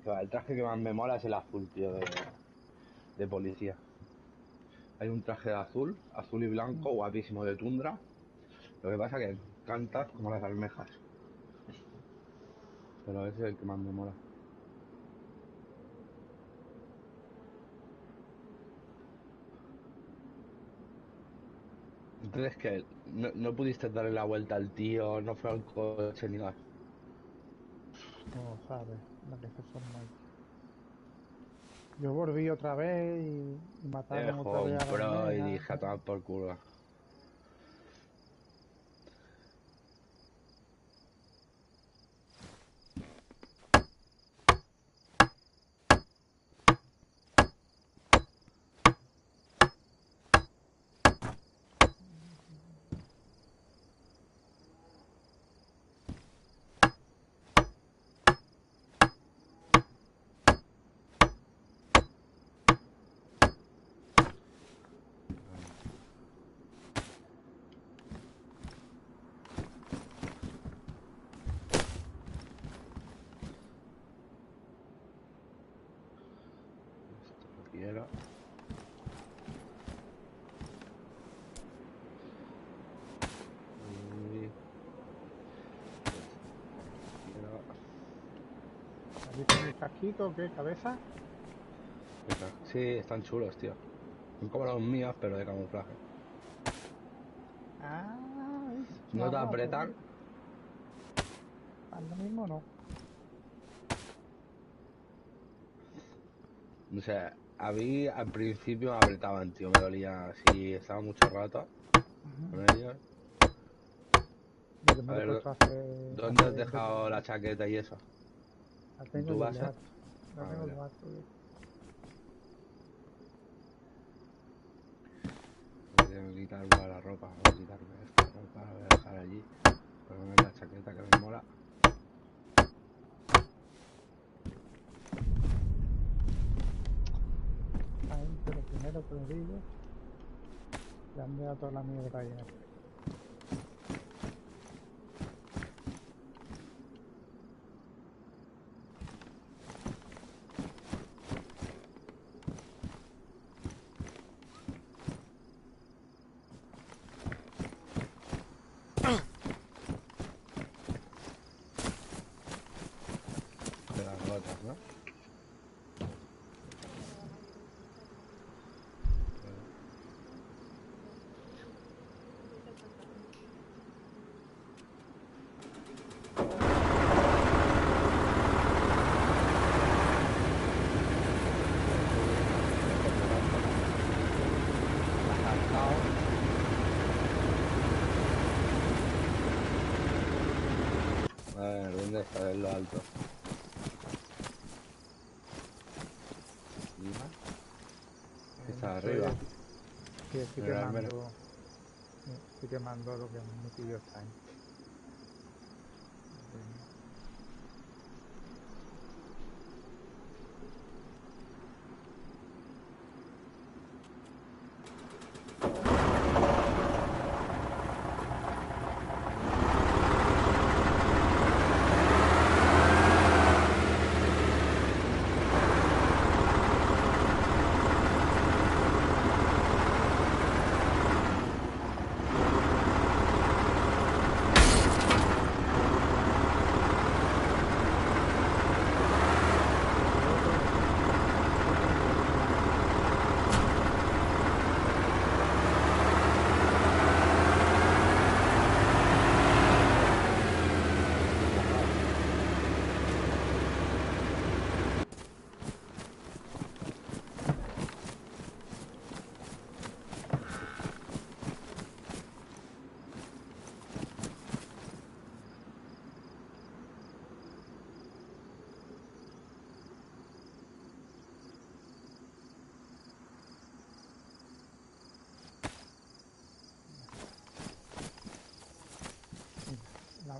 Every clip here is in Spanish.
El traje que más me mola es el azul, tío, de policía. Hay un traje de azul, azul y blanco, guapísimo, de tundra. Lo que pasa que cantas como las almejas. Pero ese es el que más me mola. Entonces, que no pudiste darle la vuelta al tío, no fue al coche ni nada. No sabes lo que es eso, Mike. Yo volví otra vez y Te mataron otra dejó vez un a la pro y almeja. dije a tomar por culo. Esto lo quiero. Y... quiero... ¿Has visto mis casquitos? ¿Qué? ¿Cabeza? Sí, están chulos, tío. Son como los míos, pero de camuflaje. Ah, ¿ves? No Más te guapo. apretan. Ahora mismo no. No sé, a mí al principio me apretaban, tío, me dolía. Si estaba mucho rato con ellos. Yo A me lo he ver, puesto ¿dónde has hace 3 dejado la días. chaqueta y eso? La ¿En tengo tu yo en el base? harto. La Ah, tengo en vale. el harto. Me tengo que quitar la ropa, voy a quitarme esta ropa, la voy a dejar allí. Voy a poner la chaqueta que me mola. La gente, lo primero que le digo, le han dado toda la mierda ahí. De las gotas, ¿no? A ver, ¿dónde está? En lo alto. ¿Arriba? Está arriba. Sí, estoy En el armero. quemando. Sí, estoy quemando lo que me pidió esta gente.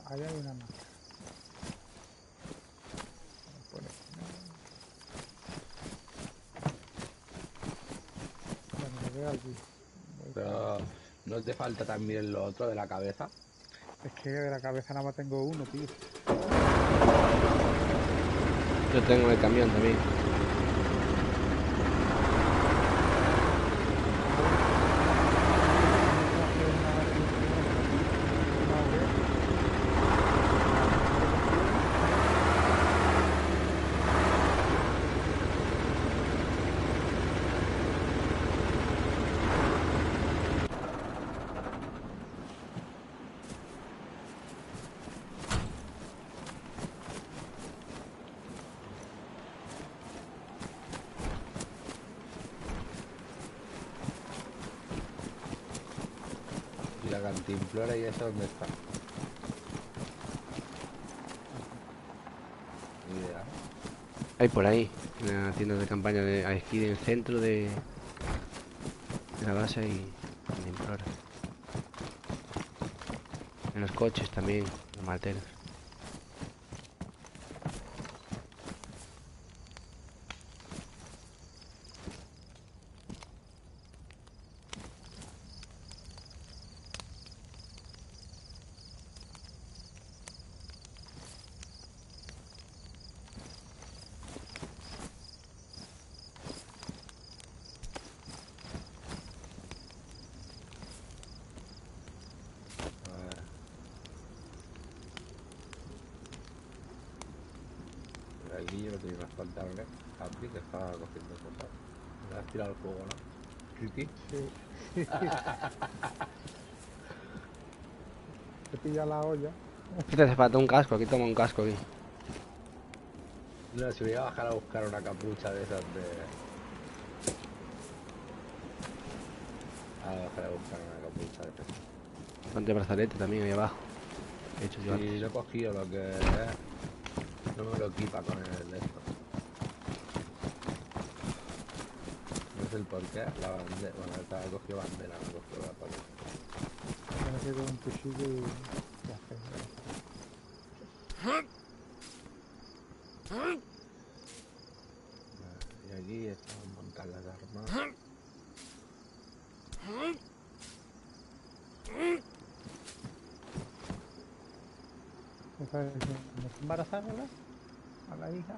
Ahí hay una más. Bueno, lo veo allí. Voy para allá. Pero ¿no te falta también lo otro de la cabeza? Es que de la cabeza nada más tengo uno, tío. Yo tengo el camión también. Y la cantimplora y eso, ¿dónde está? Ni idea. Hay por ahí, en la tienda de campaña de aquí en el centro de la base y en Implora. En los coches también, los marteros. A ver. Por aquí yo no tenía unos pantalones. Capri que estaba cogiendo cosas. Me has tirado al fuego, ¿no? Kitty. Sí. Te pilla la olla. ¿Qué te hace falta? Un casco, aquí toma un casco aquí. No, si voy a bajar a buscar una capucha de esas de... A bajar a buscar una capucha de esas. Ponte brazalete también ahí abajo. He hecho yo Sí, antes. lo he cogido lo que es. No me lo equipa con el de esto. No sé el por qué. La bandera. Bueno, esta he cogido bandera, no he cogido la paleta. Tienes que ir con un cuchillo y ya está. Y aquí están montadas las armas. ¿No está embarazada, verdad? A la hija.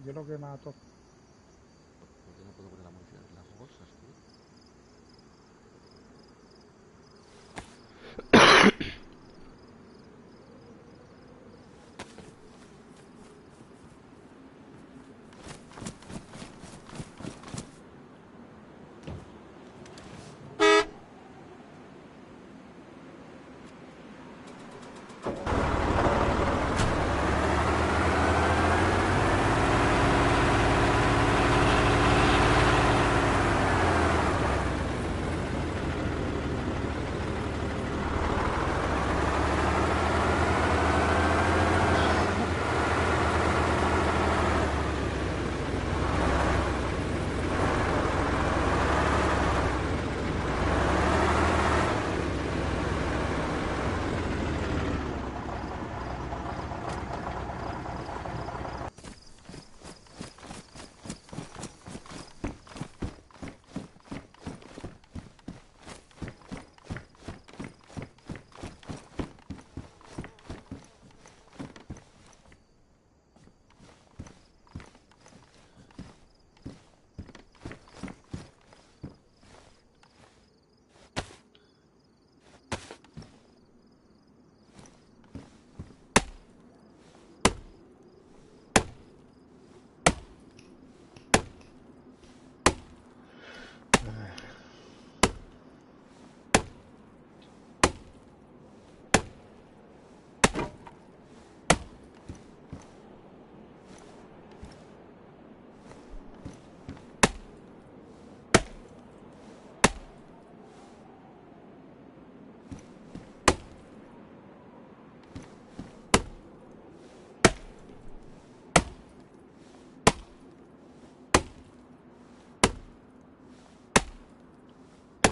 Yo lo que mato. ¿Por qué no puedo poner la munición en las bolsas, tío?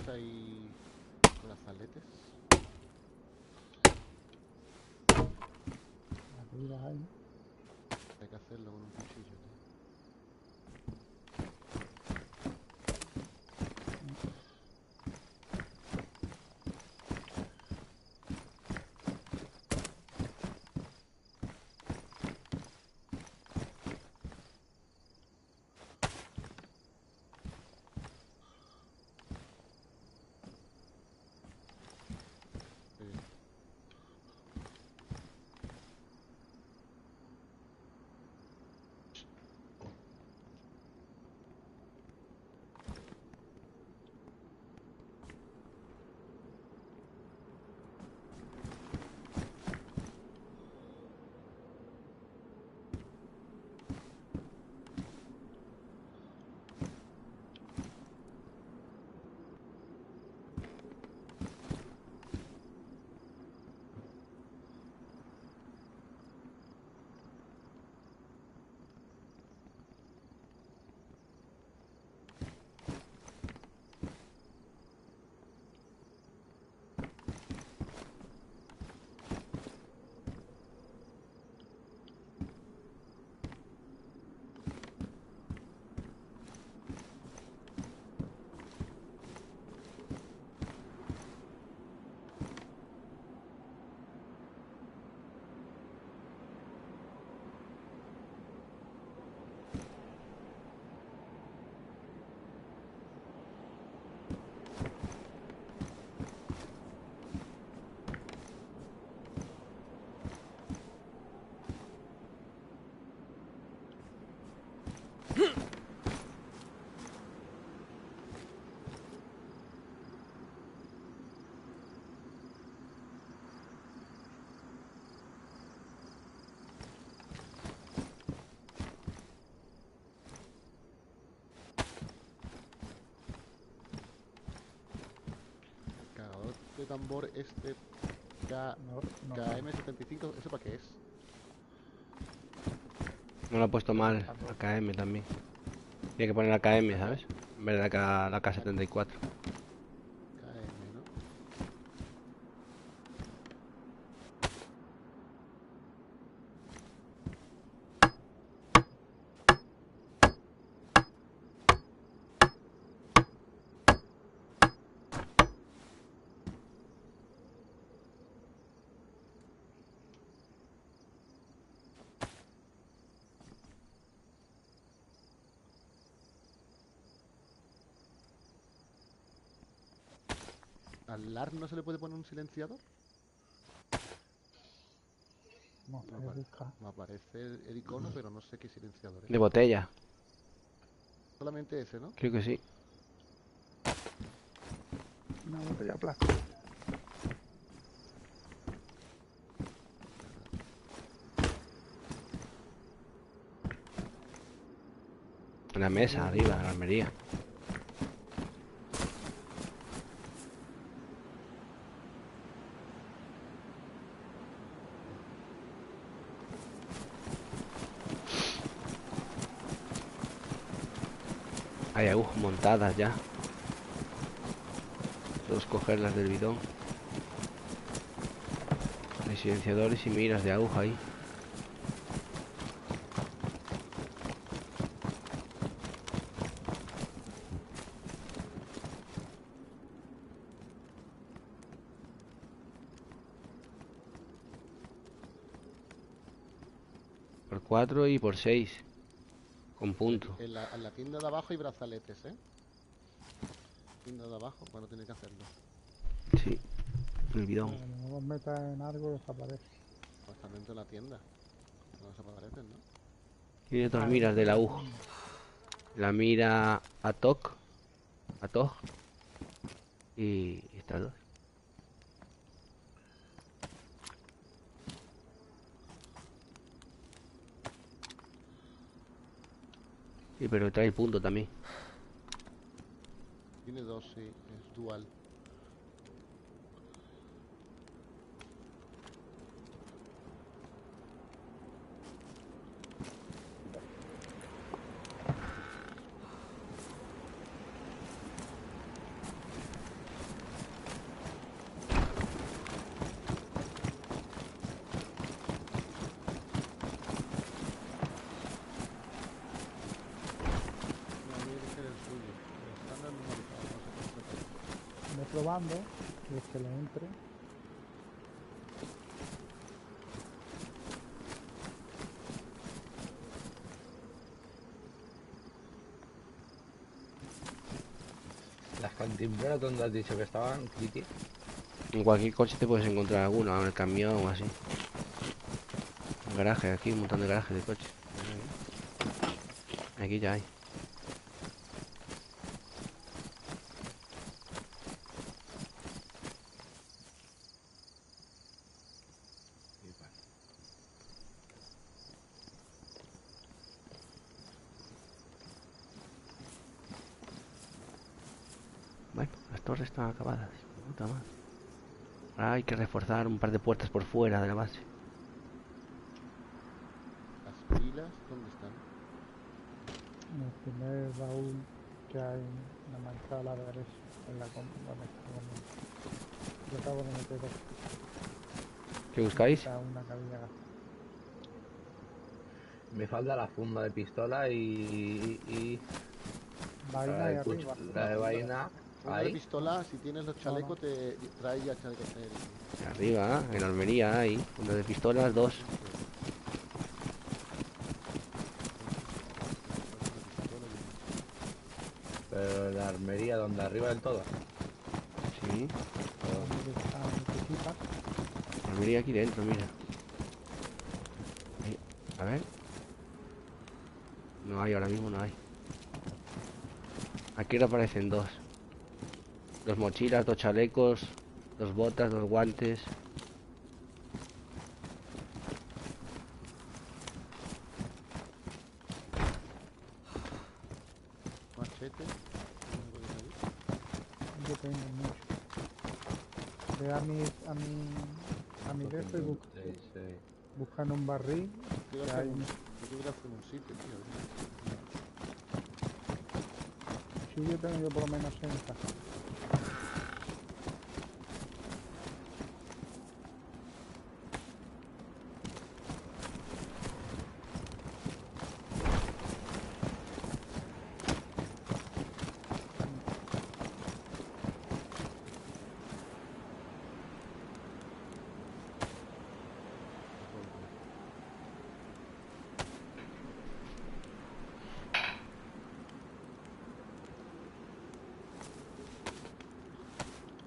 hay brazaletes. Arriba hay. Hay que hacerlo con un cuchillo, tío. Sí. Cargador de tambor este No. KM75, ¿eso para qué es? No lo he puesto mal. AKM también. Tiene que poner AKM, ¿sabes? En vez de la K74. KM, ¿no? ¿Al LAR no se le puede poner un silenciador? No Me sé, apare- busca. me aparece el icono, pero no sé qué silenciador De es. botella. Solamente ese, ¿no? Creo que sí. Una botella plástica. En la mesa, arriba, en la armería. Hay agujas montadas ya. Solo es cogerlas del bidón. Hay silenciadores y miras de aguja ahí. Por 4 y por 6. Con punto. En la tienda de abajo hay brazaletes, ¿eh? Tienda de abajo, bueno, tiene que hacerlo. Sí. El bidón. Como no los metas en algo, desaparece. O están dentro de la tienda. No desaparecen, ¿no? Y hay otras Ah, miras de la no. aguja. La mira ATOC. ATOG. Y estas dos. Sí, pero trae el punto también. Tiene dos, sí, es dual. Iré probando y es que le entre. Las cantimploras donde has dicho que estaban, Kitty. En cualquier coche te puedes encontrar alguno, en el camión o así. Un garaje, aquí un montón de garajes de coches. Aquí ya hay. Bueno, las torres están acabadas. Puta madre. Ahora hay que reforzar un par de puertas por fuera de la base. Las pilas, ¿dónde están? En el primer baúl que hay en la manchada a la derecha, en la donde está yo acabo de meter dos. ¿Qué buscáis? Está una cabilla gas. Me falta la funda de pistola y Vaina la ahí de, arriba. la de vaina. Una de Ahí. pistola, si tienes los chalecos, no. te trae ya chalecos. Arriba, en la armería hay. Una de pistolas, dos. Pero la armería donde arriba del todo. Sí. A mi cosita. La armería aquí dentro, mira. Ahí. A ver. No hay, ahora mismo no hay. Aquí reaparecen dos. Dos mochilas, dos chalecos, dos botas, dos guantes. Machete. Yo tengo mucho. Ve a mi dedo y buscan un barril. Quiero Que hacer hay un sitio, tío. sí, yo tengo yo por lo menos 60.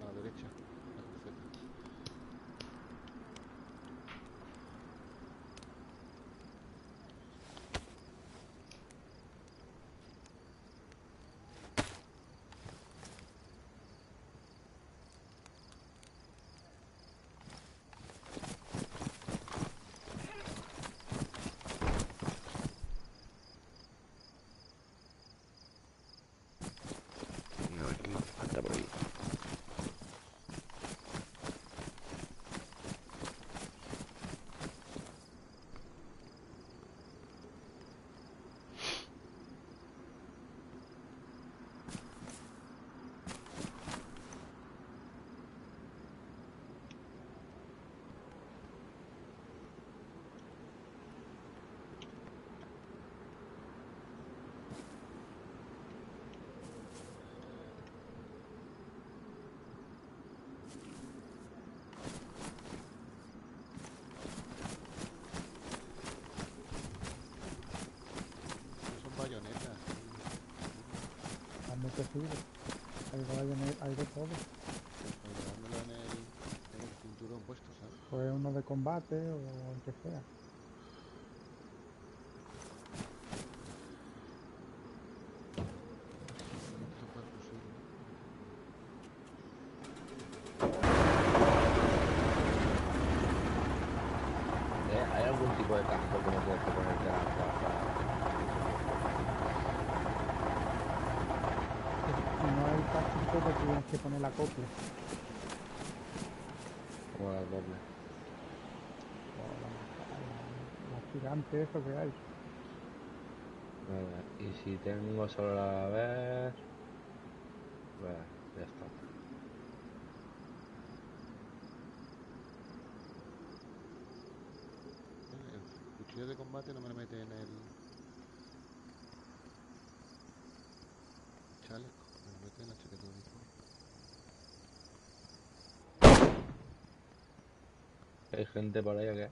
A la derecha. La cruceta. A ver qué más falta por ahí. Son bayonetas. Hay muchos sirve. Hay de todo. Para llevármelo en el cinturón puesto, ¿sabes? Pues uno de combate o el que sea. Esto para el fusil, ¿no? ¿Hay algún tipo de casco que no tienes que ponerte a Si no hay táctico, pues tienes que poner la copia. como la doble? O la gigante, eso que hay. Vale, y si tengo solo la vez. Vale, ya está. El cuchillo de combate no me lo mete en el chaleco, me lo mete en la chaqueta de uniforme. ¿Hay gente por ahí o qué?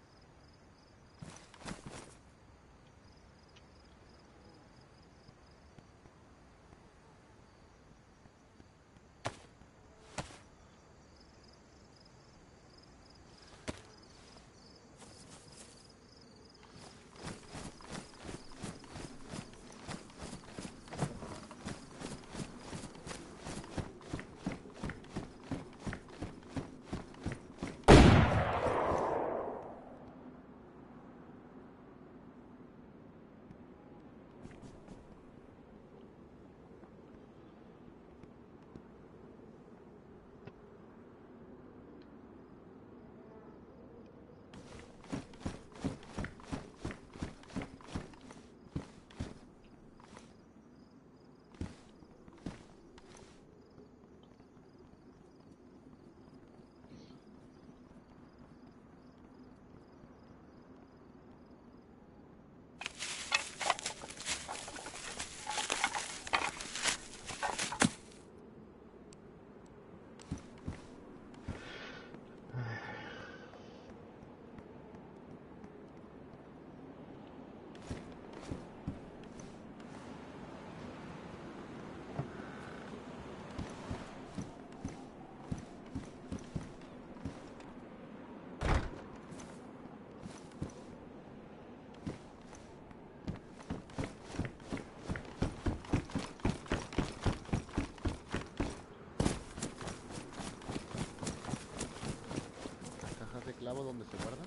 ¿Las cajas de clavo dónde se guardan?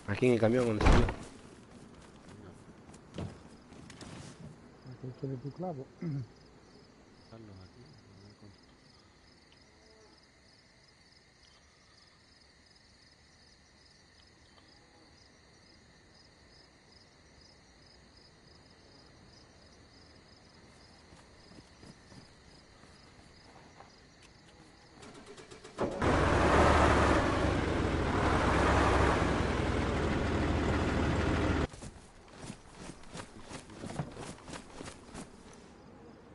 Aquí en el camión donde salió. Venga, Aquí tiene tu clavo. dejarlos aquí. A ver con-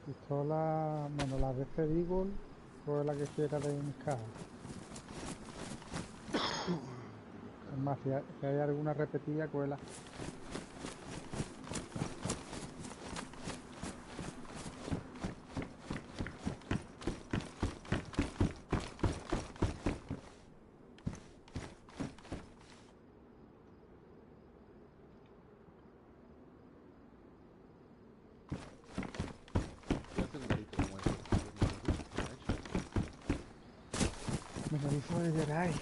Pistola, bueno, la de Eagle fue la que quiera de mis cajas. Es más, si hay alguna repetida, cuela. Voy a hacer un garito como este. Me lo hizo de Jedi.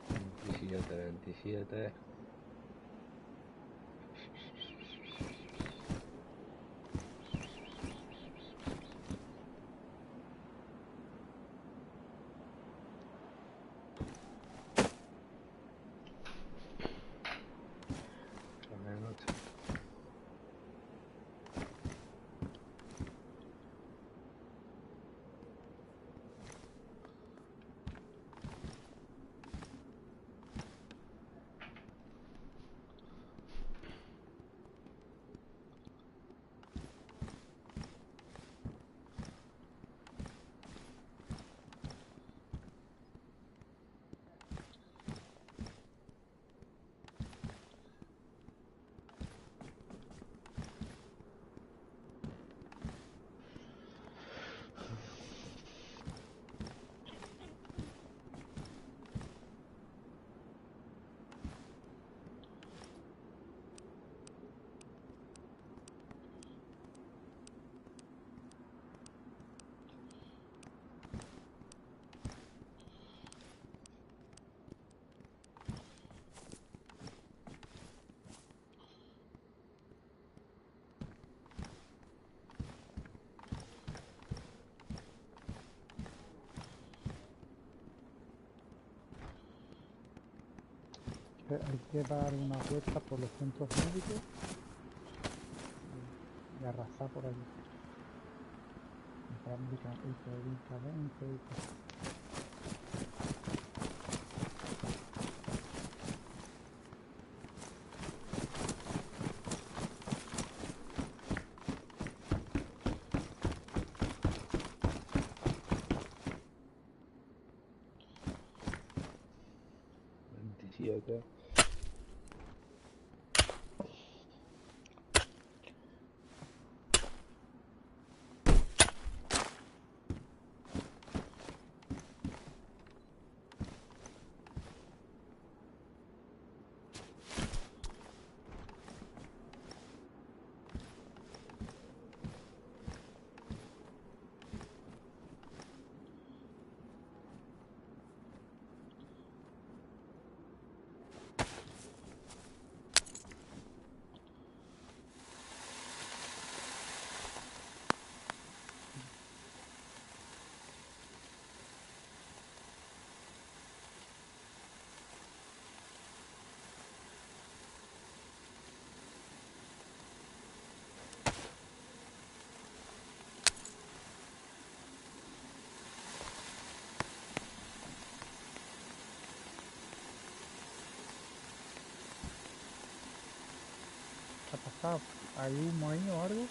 Veintisiete, 27. hay que dar una vuelta por los centros médicos y arrasar por allí. Comprar medicamentos y tal. Veintisiete. ¿Qué ha pasado? ¿Hay humo ahí o algo?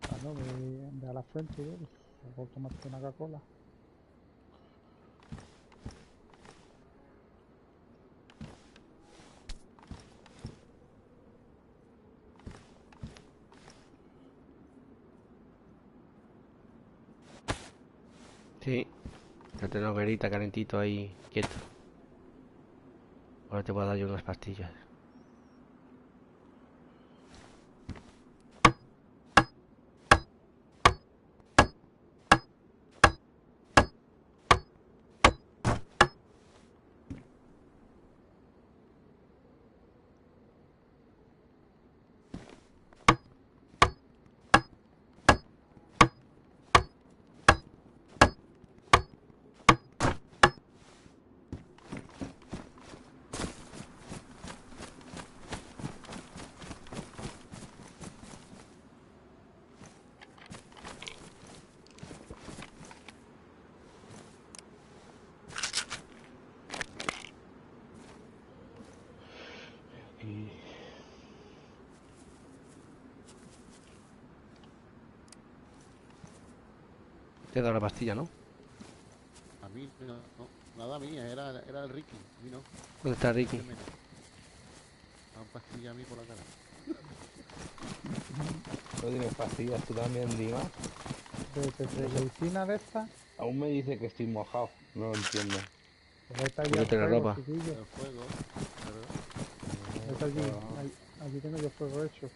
Claro, ve a la frente y bebe. Luego tomarte una Coca-Cola. Sí, ya tengo una hoguerita calentito ahí, quieto. Ahora te voy a dar yo unas pastillas. Y Te he dado la pastilla, ¿no? A mí no, no, nada mía, era el Ricky, a mí no. ¿Dónde está Ricky? Qué menos. Una pastilla a mí por la cara. no tienes pastillas tú también, Dima. De medicina de esta, Aún me dice que estoy mojado. No lo entiendo. pues vete allí Pues al vete la fuego, ropa. chiquillo. El fuego, pero Vete allí. Allí tengo yo fuego hecho.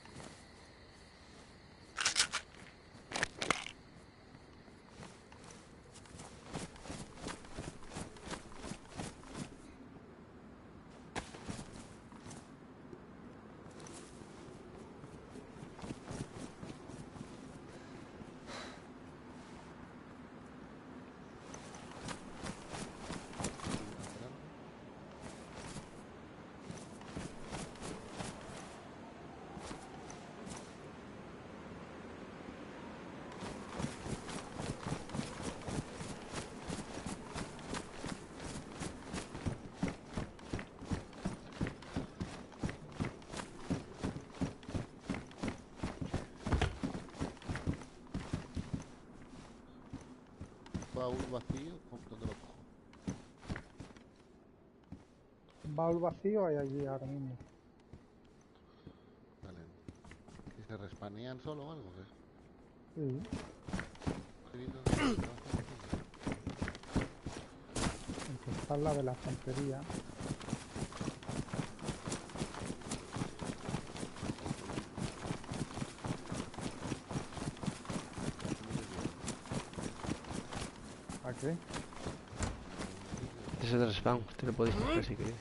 baúl vacío, ¿dónde lo cojo? Un baúl vacío hay allí ahora mismo. Vale. ¿Y se respanean solo o algo? ¿Qué? Sí. Escrito, Empezar la de la estantería. ¿A qué? Este es el respawn. Este lo podéis coger si queréis.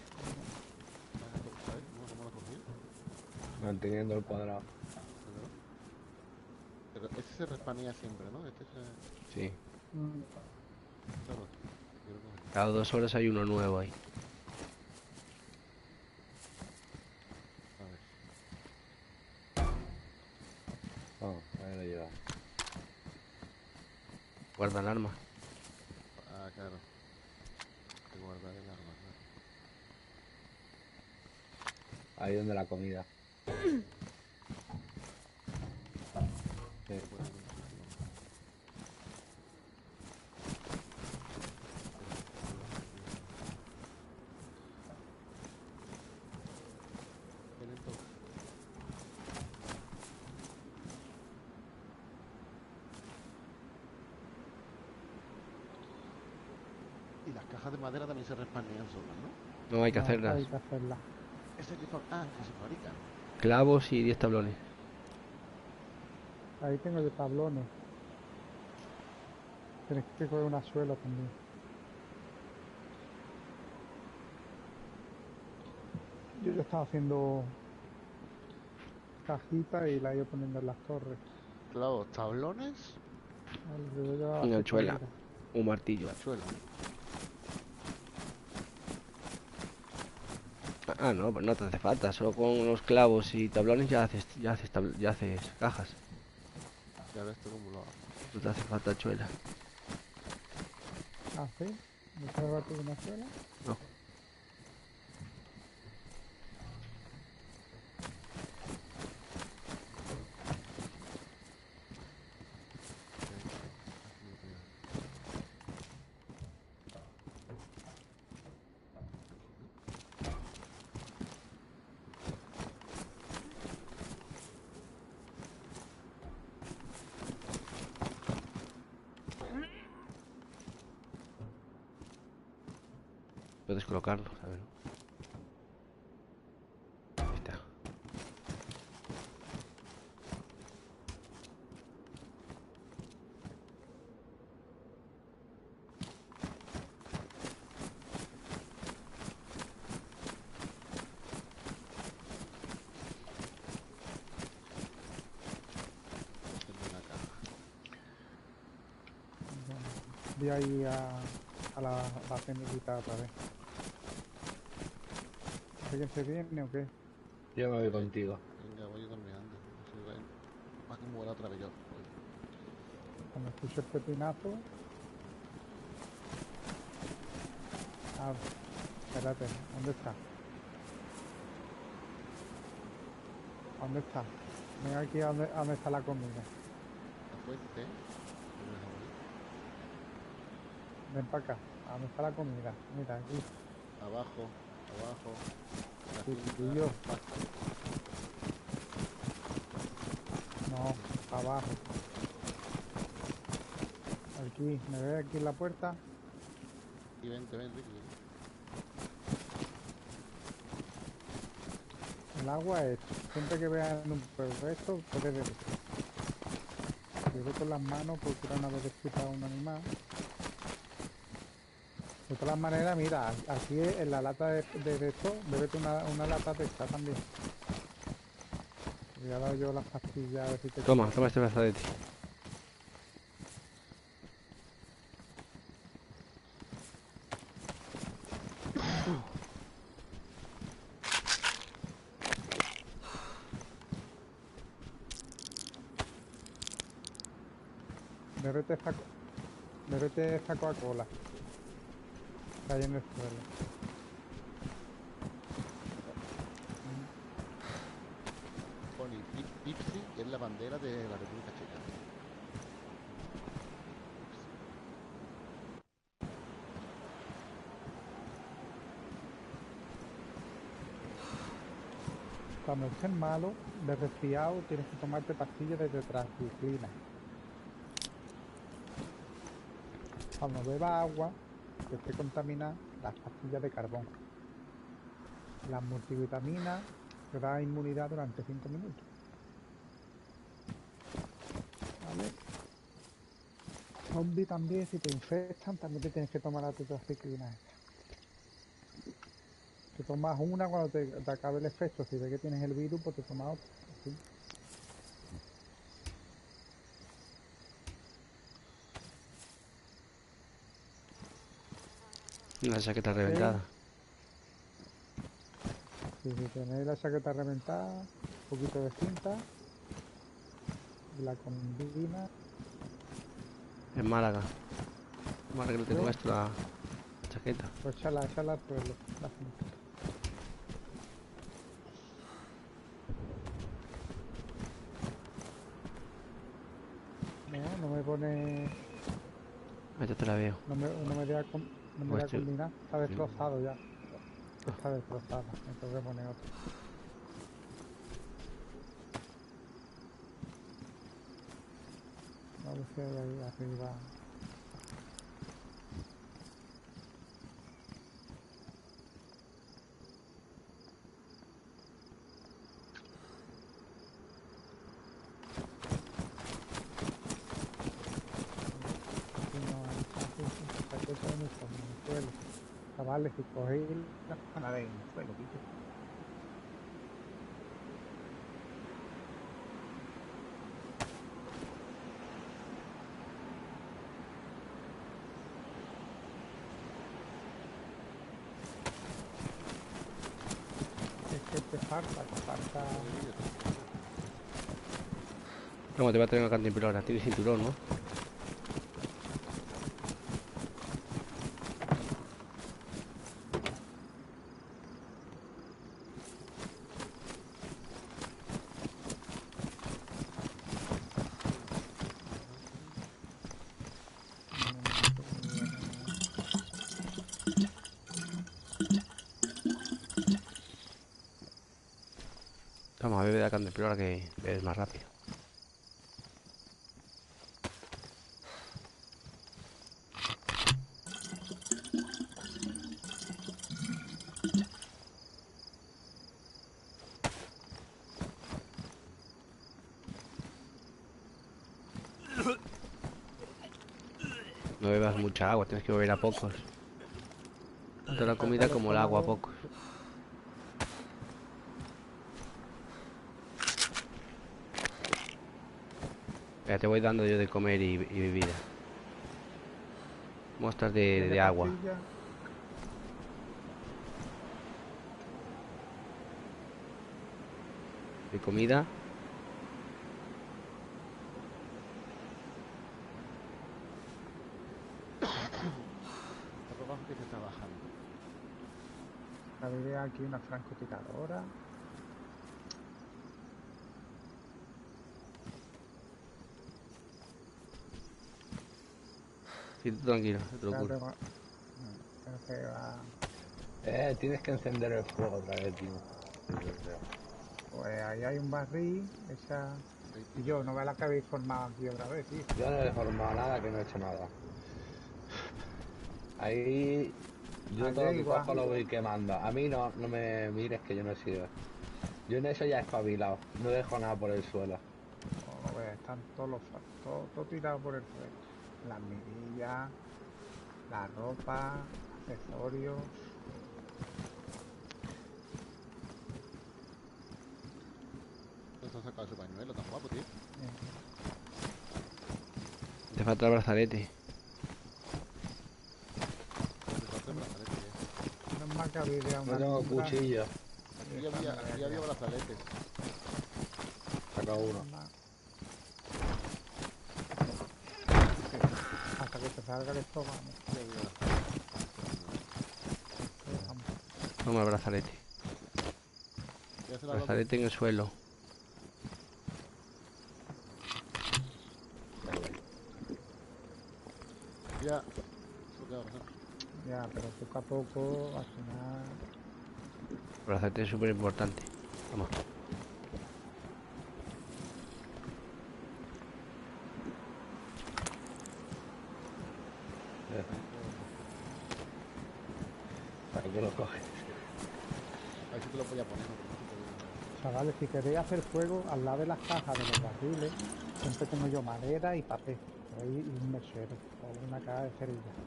¿Sabes cómo lo cogí? Manteniendo el cuadrado. Pero ese se respanea siempre, ¿no? Este se... Sí. Mm, Claro, quiero coger. Cada 2 horas hay uno nuevo ahí. A ver. Oh, ahí lo lleva. Guarda el arma. Ah, claro. Hay que guardar el arma, claro. Ahí donde la comida. Sí. Qué lento. Y las cajas de madera también se respanean solas, ¿no? No, hay que no, hacerlas. Hay que hacerla. Ese que que se fabrican. Clavos y 10 tablones. Ahí tengo yo tablones. Tienes que coger una suela también. Yo ya estaba haciendo cajitas y la he ido poniendo en las torres. Clavos, tablones Vale, yo llevaba Una siete hachuela. libras. Un y martillo. la suela. Ah, no, pues no te hace falta. Solo con los clavos y tablones ya haces cajas. Ya ves esto cómo lo hago. No te hace falta hachuela. Ah, ¿sí? ¿Me traigo tú una suela? No. Puedes colocarlo, ¿sabes? Ahí está. Tengo una caja. Voy a ir a la tiendecita otra vez. ¿Alguien se viene o qué? Yo me voy contigo. Venga, voy yo también antes. Si va a acumular otra vez yo. Cuando escucho el pepinazo... Ah, espérate, ¿dónde está? ¿Dónde está? Ven aquí a donde está la comida. La fuente. No me deja morir. Ven para acá, a donde está la comida. Mira, aquí. Abajo, abajo. La Sí, cinta, y yo. basta. No, para abajo. Aquí, ¿me ves aquí en la puerta? Y vente, Ricky. El agua es, siempre que vean un perro esto, puedes beber. Bebe con las manos porque era una vez que a un animal. De todas maneras, mira, aquí en la lata de esto, bébete una lata de esta también. Le he dado yo las pastillas a ver si te... Toma este brazalete. Bébete esta Coca-Cola. Está ahí en el suelo. Pone Pipsi, que es la bandera de la República Checa. Cuando estés malo, de resfriado, tienes que tomarte pastillas de tetracyclina. Cuando bebas agua, que esté contaminada, las pastillas de carbón. Las multivitaminas te dan inmunidad durante 5 minutos. ¿Vale? Zombie también, si te infectan, también te tienes que tomar la tetracyclina esta. Te tomas una cuando te acabe el efecto. Si ves que tienes el virus, pues te tomas otra. ¿Sí? Una chaqueta Ok. reventada. Si tenéis la chaqueta reventada, un poquito de cinta, y la combina. En Málaga. Málaga que no tengo Yo, esto, la chaqueta. pues échala al suelo, la cinta. No me pone, Ahí te la veo. no me deja, no me Pues deja tú- combinar. Está destrozado ya. Está destrozado, me tengo que poner otro. A ver si hay ahí arriba. Aquí no hay chaqueta de uniforme en el suelo. Chavales, si cogéis la panada en el suelo, ¿viste? Es que te falta. ¿Cómo te va a tener una cantimplora? Tiene cinturón, ¿no? Vamos a beber la cantimplora que bebes más rápido. No bebas mucha agua, tienes que beber a pocos. Tanto la comida como el agua a pocos. Ya te voy dando yo de comer y bebida. Muestras de agua. Pastilla. De comida. Por abajo que se está bajando. Habría aquí una francotiradora. Sí, tú tranquilo, no te lo Espérate, ocurre. creo que va. Tienes que encender el fuego otra vez, tío. Pues ahí hay un barril. Esa. Y yo, no ve la que habéis formado aquí otra vez, tío. Yo no he formado nada, que no he hecho nada. Ahí yo Ayer todo lo que igual. cojo lo voy quemando. A mí no me mires que yo no he sido. Yo en eso ya he espabilado. No dejo nada por el suelo. Como ves, están todos todo tirado por el suelo. Las mirillas, la ropa, accesorios. ¿Dónde has sacado ese pañuelo tan guapo, tío? Te falta el brazalete. Te falta el brazalete, tío. No es más que habría una No tengo alfombra. cuchillo. Aquí había brazaletes. Saca uno. Hasta que te salga el estómago. Aquí había brazaletes. Toma el brazalete. Ya se la ha dado. Brazalete en el suelo. Ya. Eso te va a pasar. Ya, pero poco a poco, al final. El brazalete es súper importante. Toma. Chavales, si queréis hacer fuego, al lado de las cajas de los barriles, siempre tengo yo madera y papel. Y un mechero o una caja de cerillas.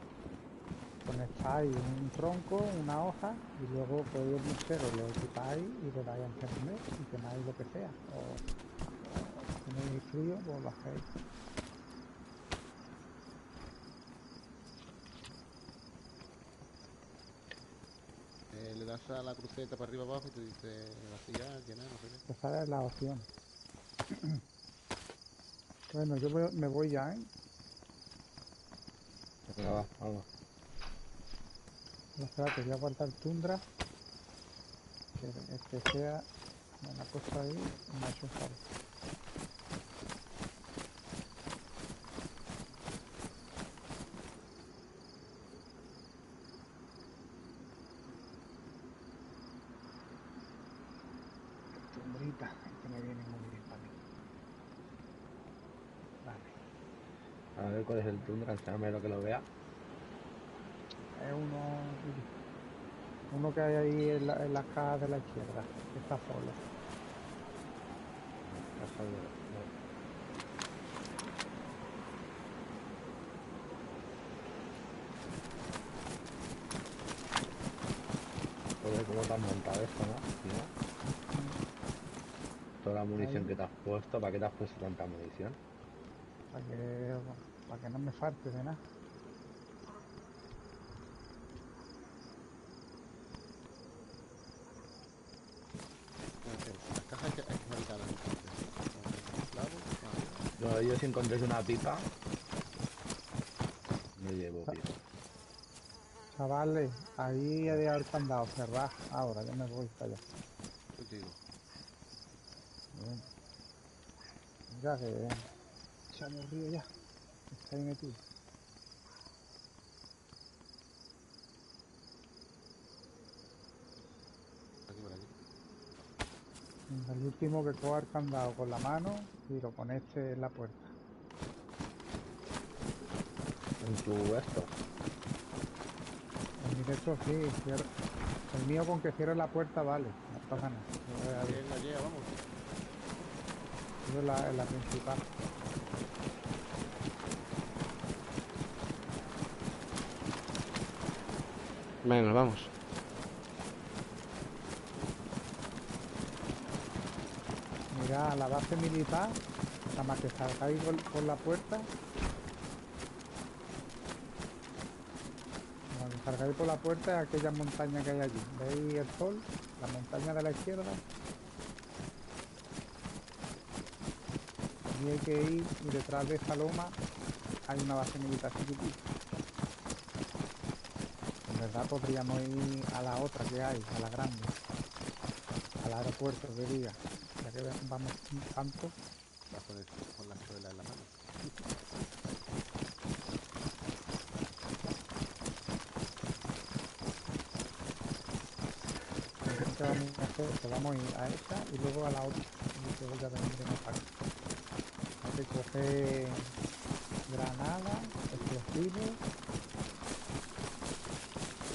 Conectáis un tronco, una hoja y luego cogéis el mechero, lo quitáis y le dais a encender y quemáis lo que sea. O si tenéis frío, pues lo hacéis. Le das a la cruceta para arriba abajo y te dice vaciar, llenar, no sé qué. Esa es la opción. Bueno, me voy ya, ¿eh? Venga, va, vamos. No, espérate, voy a guardar tundra. Que el que sea, me la he puesto ahí y me ha hecho un favor. Tundrita, que me viene muy bien para mí. Vale. A ver cuál es el tundra, enséñame lo que lo vea. Es uno que hay ahí en la caja de la izquierda, que está solo. Caja de- no. Joder, cómo te has montado esto, ¿no? Tío, toda la munición Ahí. que te has puesto, ¿para qué te has puesto tanta munición? Para que no me falte de nada. Las cajas hay que fabricarlas entonces. Con clavos, madera. No, yo si encontré una pipa, me llevo pipa. Chavales, ahí he dejado el candado, cerrar. Ahora, ya me voy para allá. Contigo. Bien. Mira que se ha aburrido ya. Está ahí metido. Aquí por aquí. Venga, el último que coja el candado con la mano y lo conecte en la puerta. En tu esto. En mi directo sí, el mío con que cierre la puerta vale, no pasa nada. Yo voy a ver, Llega, llega, vamos. yo en la principal. Venga, nos vamos. Mira, la base militar, nada más que salgáis por la puerta. Cuando salgáis por la puerta es aquella montaña que hay allí. ¿Veis el sol? La montaña de la izquierda. Y hay que ir y detrás de esa loma hay una base militar chiquitita. En verdad podríamos ir a la otra que hay, a la grande, al aeropuerto de día. Ya que vamos tanto, Vas con la suela en la mano. ¿qué vamos a hacer? Pues vamos a ir a esa y luego a la otra. Y luego ya vendremos para acá. Hay que coger granada, explosivos.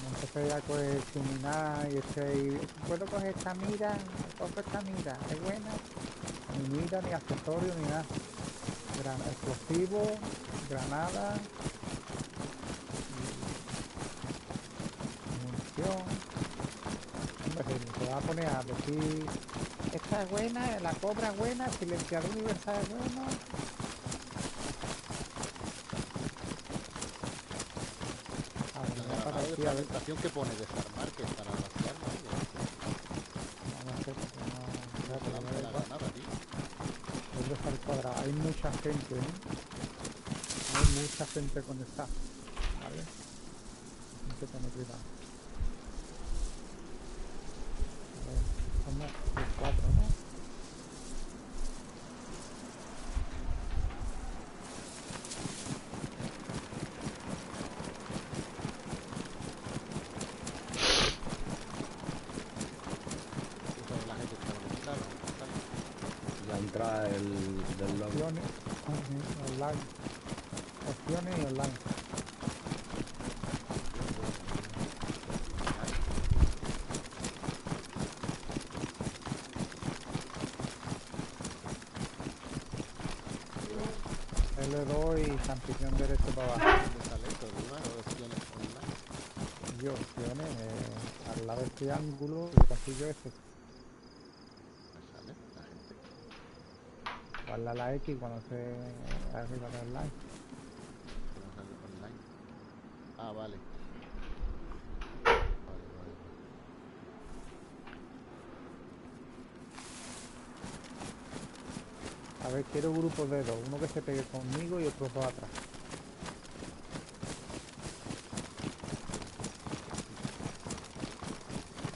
Entonces ya coger chuminá y puedo coger esta mira, cojo esta mira, es buena, ni mira, ni accesorio, ni nada. Explosivo, granada, munición. Hombre, si te va a poner a decir, esta es buena, la cobra es buena, el silenciador universal es bueno. A ver, me voy a parar La aquí a ver. fragmentación que pone desarmar, que es para vaciar, ¿no? Vamos a hacer porque no, No espérate, se voy a lanza ver la cuál- granada, tío. ¿dónde está el cuadrado? Hay mucha gente, ¿eh? Hay mucha gente conectada, ¿vale? Hay que tener cuidado. A ver, somos los 4, ¿no? Tú sabes la gente que está conectada, ¿no? La entrada del lobby. Opciones, online. Opciones y online. le doy campeón derecho para abajo. ¿Dónde sale esto? ¿Arriba o opciones online? Y opciones, al lado del triángulo, el castillo ese. ¿Me sale la gente? Darle a la X cuando se arriba del online. No sale online. Ah, vale. Vale, vale, vale. A ver, quiero grupos de dos. Uno que se pegue conmigo y otro dos atrás.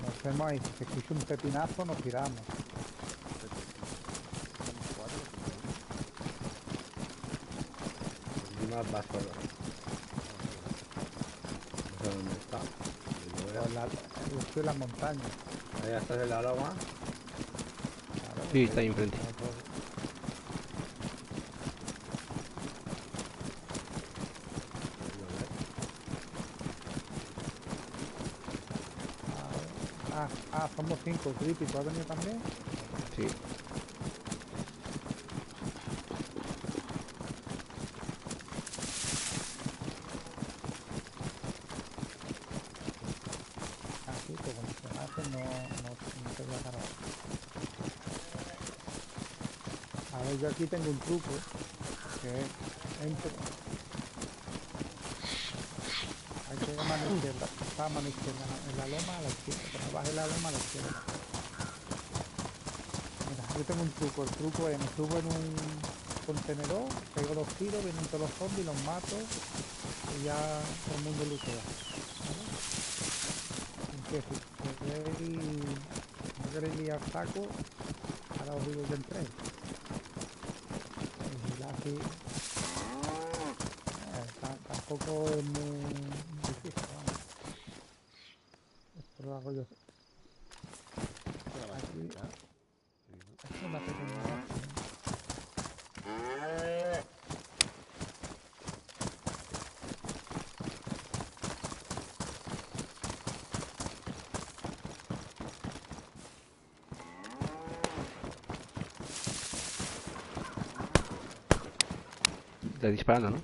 Nos hacemos ahí. Si se escucha un pepinazo, nos tiramos. Somos 4 o 5. Encima va solo. No sé dónde está. Yo estoy en las montañas. Ahí estás en la loma. Claro, Sí, está ahí enfrente. Somos 5. Creepy, ¿tú has venido también? Sí. Sí, pues cuando se hace no te voy a parar. A ver, yo aquí tengo un truco, que es entro. Hay que ir a mano izquierda, está a mano izquierda, en la loma a la izquierda, cuando baje la loma a la izquierda. Mira, yo tengo un truco, el truco es, me subo en un contenedor, pego 2 tiros, vienen todos los zombies, los mato y ya todo el mundo lutea. ¿Vale? Empiezo, si no queréis liar saco, ahora os digo que entré. Y así, tampoco es muy difícil, vamos. Esto lo hago yo. ¿Esto la vas a Aquí, explicar? Sí, ¿no? es una pequeña base. Está disparando, ¿no?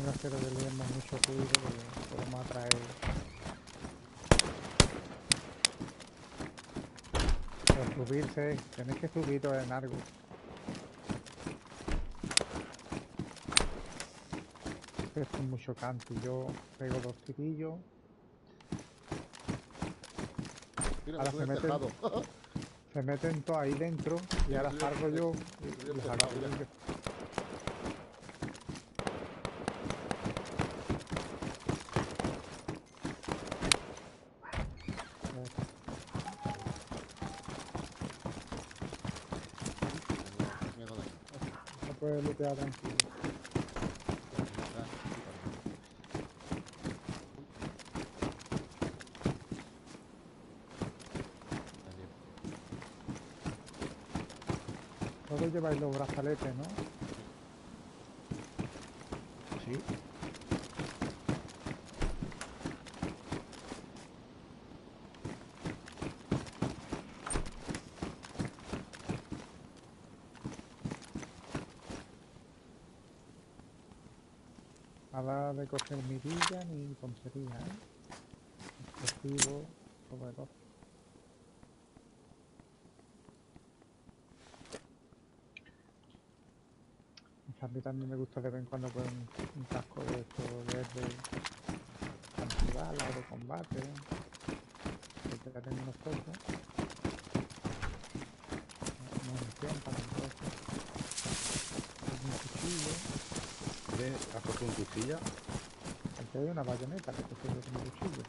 No quiero que liemos mucho ruido porque podemos atraer. Pero subirse, tenéis que subiros en algo. Esto es muy chocante. Yo pego 2 tirillos. Mira, Ahora me sube el tejado. se meten todos ahí dentro y ahora subió- salgo yo me subió y el los tejado, acuerdo mira. yo. Me hago daño. No puedes lootear tranquilo. Está aquí para mí. Está bien. Todos lleváis los brazaletes, ¿no? Sí. Nada de coger mirilla ni tontería, ¿eh? Explosivo, sobre todo. A mí también me gusta de vez en cuando poner un casco de esto verde antibalas o de combate, porque ya tengo unos pocos. Munición para los pocos. Un cuchillo. ¿Has puesto un cuchilla? Aquí hay una bayoneta que te sirve como cuchillo.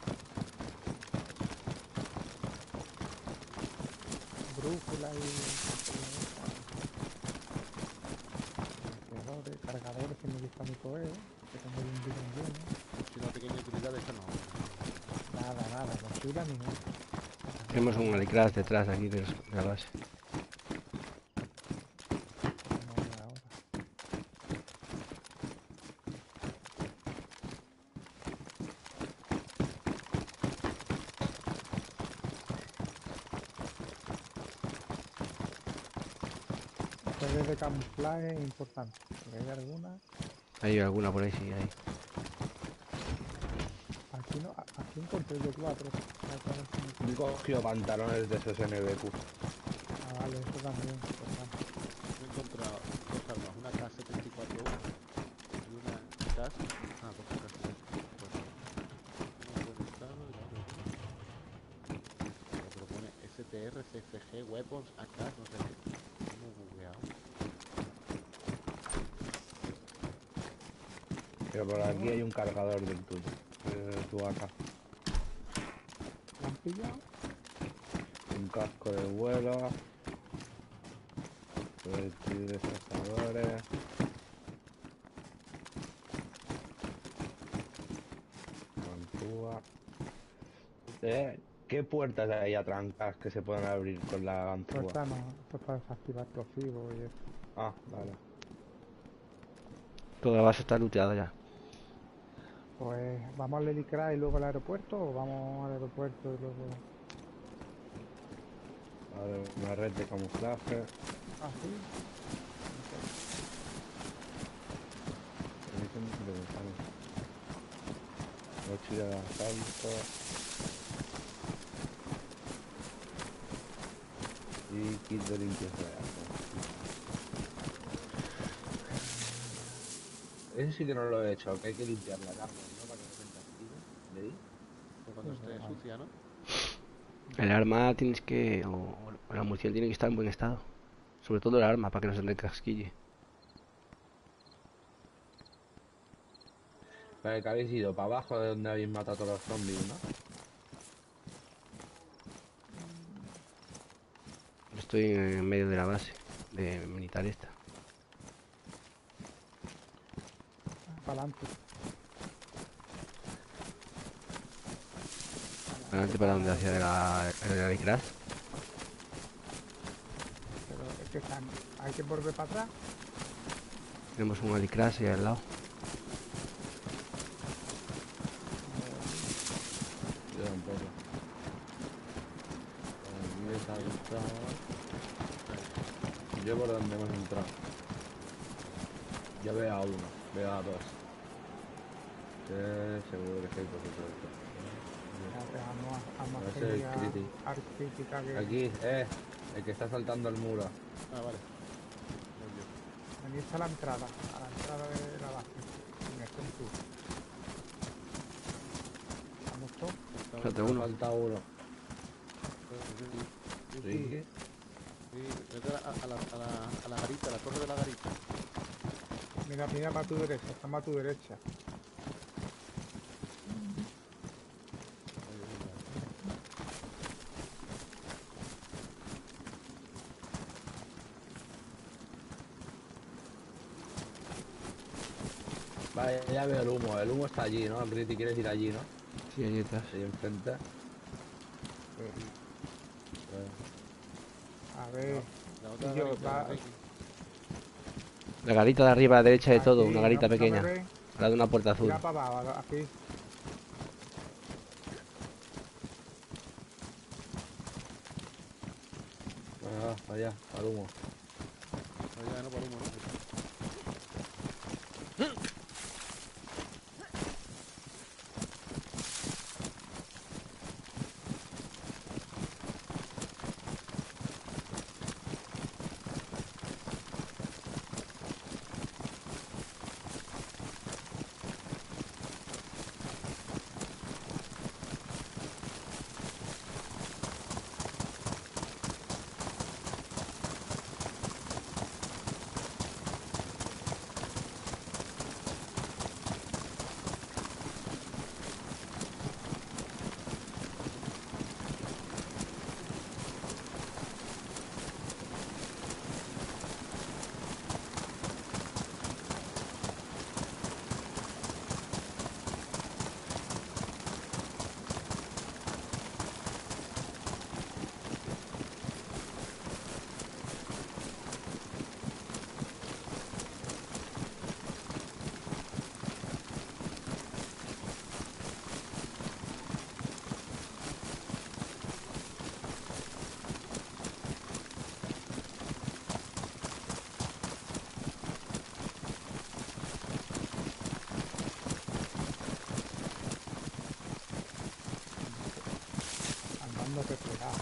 Brújula y cargadores que me gusta mucho ver, que tengo un bidón lleno. Si una pequeña utilidad de esta no. Nada, mochila ni nada. Tenemos un alicraz detrás de aquí de la base. No de ahora. redes de camuflaje es importante. Porque hay algunas. Hay alguna por ahí, sí, hay. Aquí no, aquí encontré de 4. He cogido pantalones de esos NBQ. Ah, vale, eso también. Importante. Me he encontrado dos armas, una K74 y una KAS. Ah, dos K74. Una buen estado y la otra. Pero pone STR, CFG, Weapons, AK, no sé qué. No he bugueado. Pero por aquí hay un cargador del tuyo. De tu AK. ¿La han pillado? Un casco de vuelo. Proyectiles cazadores. Ganzúa. ¿Qué puertas hay atrancas que se pueden abrir con la ganzúa? Pues no, esto es para desactivar explosivos y eso. Ah, vale. Toda la base está looteada ya. Pues vamos al Helicra y luego al aeropuerto, o vamos al aeropuerto y luego. Vale, una red de camuflaje. Ah, sí. Mochila de asalto. Y kit de limpieza de armas. Ese sí que no lo he hecho, que hay que limpiar la arma, ¿no? Para que no se encasquille. ¿Veis? Pues cuando Sí, esté vale. sucia, ¿no? El arma tienes que... o la munición tiene que estar en buen estado. Sobre todo el arma, para que no se le casquille. Vale, que habéis ido para abajo de donde habéis matado a todos los zombies, ¿no? Estoy en medio de la base de militar esta. Para adelante. Adelante para donde hacia el Alicraz. Pero es que hay que volver para atrás. Tenemos un Alicraz ahí al lado. Yo tampoco. Aquí me saltaba. Yo por donde hemos entrado. Yo veo a uno, veo a dos. Seguro que estoy por esto. Vamos Va a ser el a criti. crítica que. Aquí, el que está saltando el muro. Ah, vale. Voy yo. Venís a la entrada de la base. En este sur. Vamos todos. Falta Me uno. falta uno. Sí, Sí. vete a la garita, a la torre de la garita. Mira para tu derecha, estamos a tu derecha. Vale, ya veo el humo. El humo está allí, ¿no? Criti, ¿quieres ir allí, no? Sí, allí atrás. Ahí enfrente. A ver. La otra Y yo, garita, va- Ricky. La garita de arriba a la derecha de todo, aquí, una garita no me pequeña. ve. Al lado de una puerta azul. Tira para abajo, aquí. Venga, va, allá, al humo. Allá, no por humo, ¿no? mundo reflejado.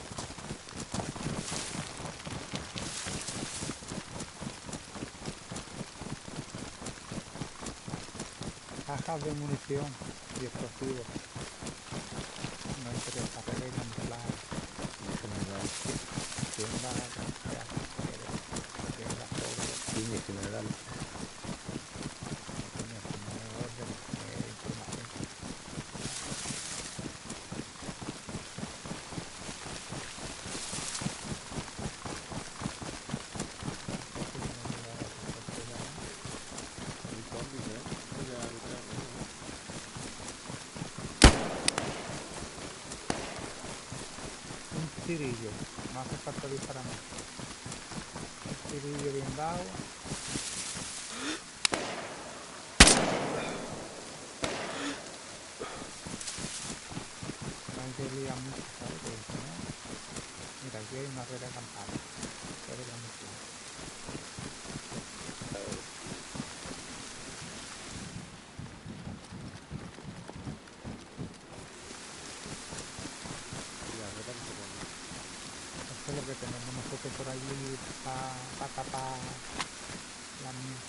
Cajas de munición y explosivos. No interesa, carrera y camuflaje. General. Tienda, tienda todo. Sí, mi general. Coño, como orden, información. Hay zombies, ¿eh? Mira, detrás mío, ¿eh? Un tirillo, no hace falta disparar más. Un tirillo bien dado. No hay que liar mucho, ¿sabes? Porque si no... Mira, aquí hay una red acampada. Red camuflaje. Y la reta que se pone. Esto es lo que tenemos nosotros por allí para tapar la mía.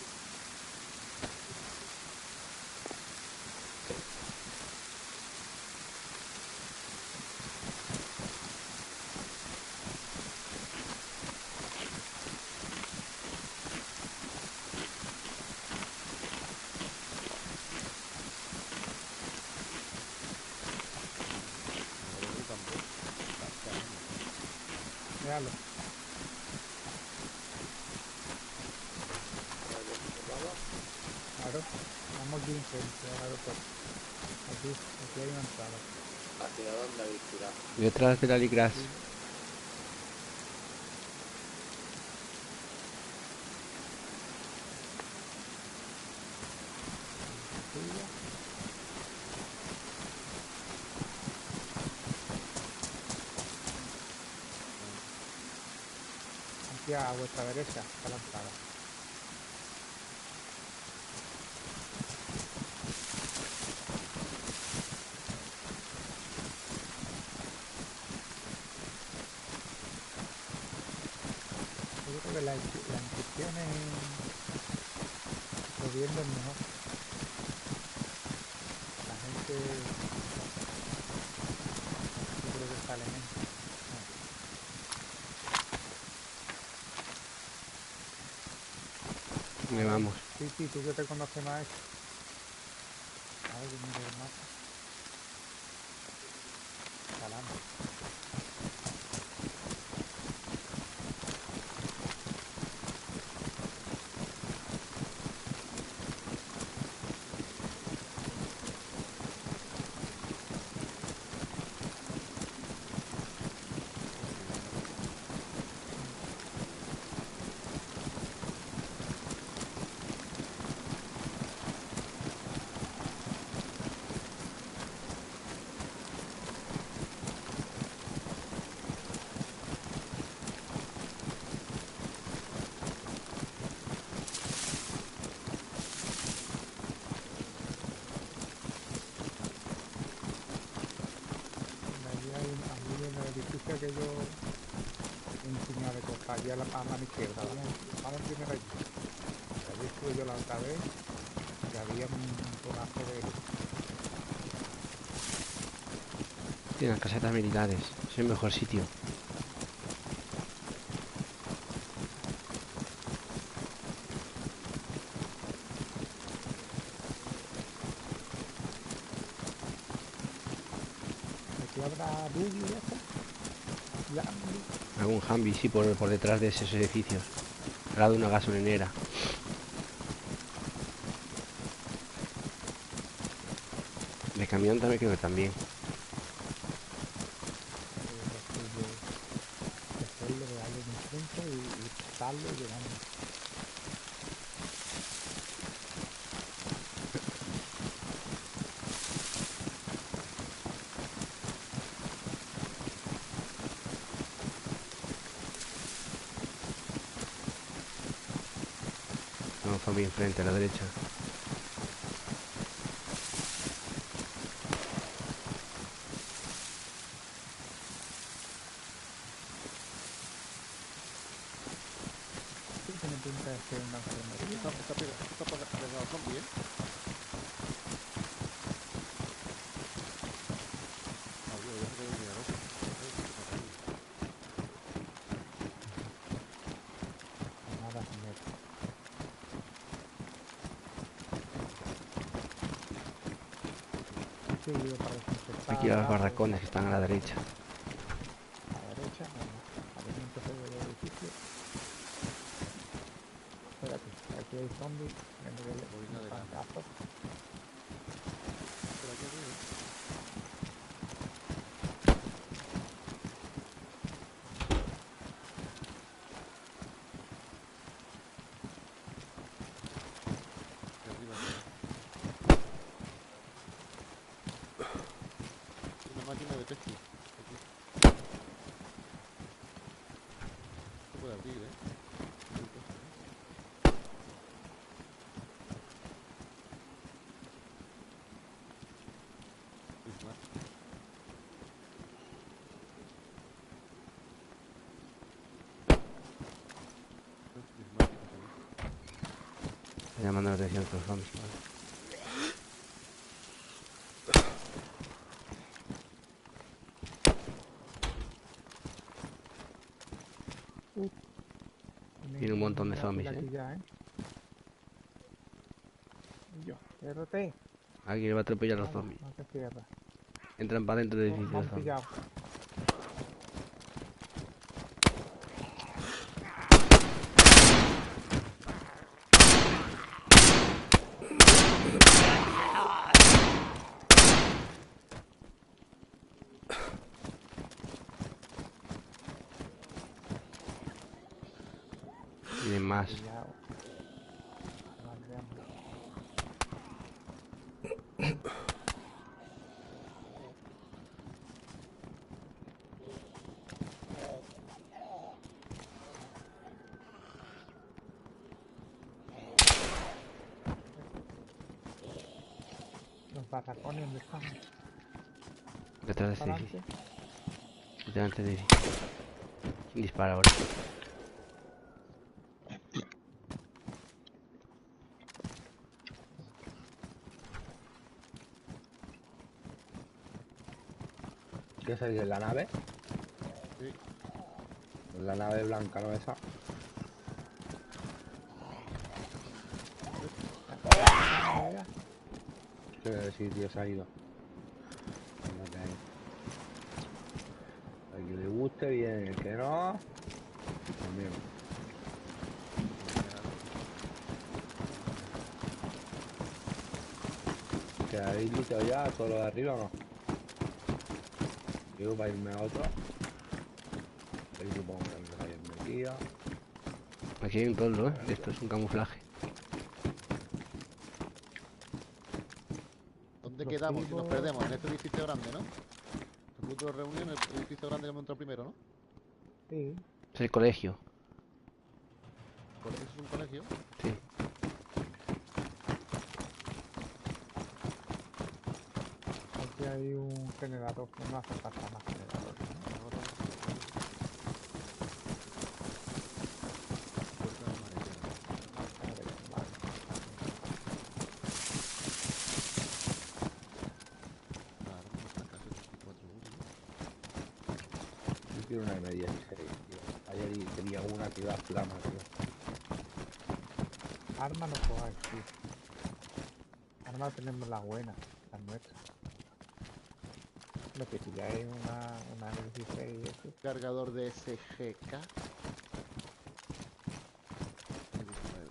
Me lo tambor. Basta, ¿eh? Véalo. Claro, vamos bien frente al aeropuerto. Aquí hay una entrada. ¿Hacia dónde habéis tirado? Detrás de la Ligras. Sí. Suya. Aquí a vuestra derecha está la entrada. Yo creo que la inscripción lo viendo es mejor. La gente yo creo que sale menos. Le vamos. Sí, sí, tú que te conoces más. A ver, mira el mapa. Adelante. Allí allí en el edificio que yo enseñaba de cosas, allí a la mano izquierda. Vamos primero allí. Allí estuve yo la otra vez y había un montonazo de... Tienen casetas militares. Es el mejor sitio. Aquí habrá buggy y eso. Ya, Algún Humvee, sí, por detrás de esos edificios. Al lado de una gasolinera. De camión también creo que también. después le darle un punto y pasarlo y llegando. No, Humvee enfrente, a la derecha. pinta de ser una enfermería. Está pegado zombie, ¿eh? Ah, Dios, ya se quedó el mirador. Nada, señor. Sí, parece que está Aquí los abajo, barracones que están a la derecha. a la derecha, alimentos del edificio. Espérate, aquí hay zombies, Voy me adelante. fracaso. Por aquí arriba. Aquí arriba, una máquina de pesca. Aquí. Se puede abrir, ¿eh? Hay cosas, ¿eh? Bismarck. Bismarck, Estoy llamando la atención a los zombies. Vale. Tiene un montón de zombies, Aquí ya, ¿eh? Yo, RT. Alguien va a atropellar a los Vamos, zombies. no te cierras. Entran para dentro del No, edificio me los han zombies. pillado. Tienen más. Pillado. Vale, vamos. Los barracones, ¿dónde están? Detrás de este ¿Para edificio. adelante? Delante del edificio. ¿Quién dispara ahora? ¿Qué es ahí en la nave? Sí. En la nave blanca, ¿no? Esa. Mira, ¿Qué sitio se ha ido? Fíjate ahí. Al que le guste bien, el que no, también. ¿Que habéis visto ya todo lo de arriba o no? Digo para irme a otro. Ahí supongo que hay energía. Aquí hay un toldo, ¿eh? Esto es un camuflaje. ¿Dónde Los quedamos si nos vivos- perdemos? En este edificio grande, ¿no? El punto de reunión en el edificio grande que hemos entrado primero, ¿no? sí, Es el colegio. ¿Eso es un colegio? Sí. aquí hay un generador, no hace falta más generadores. ¿no? Puerta de maletera. A ver, vale. Claro, nuestra casa es 64 Yo quiero una M16, tío. Ayer quería una que iba a flama, tío. Arma no cojáis, tío. Arma tenemos la buena, la nuestra. Lo que pilláis una 16 y eso. Cargador de SGK. 19.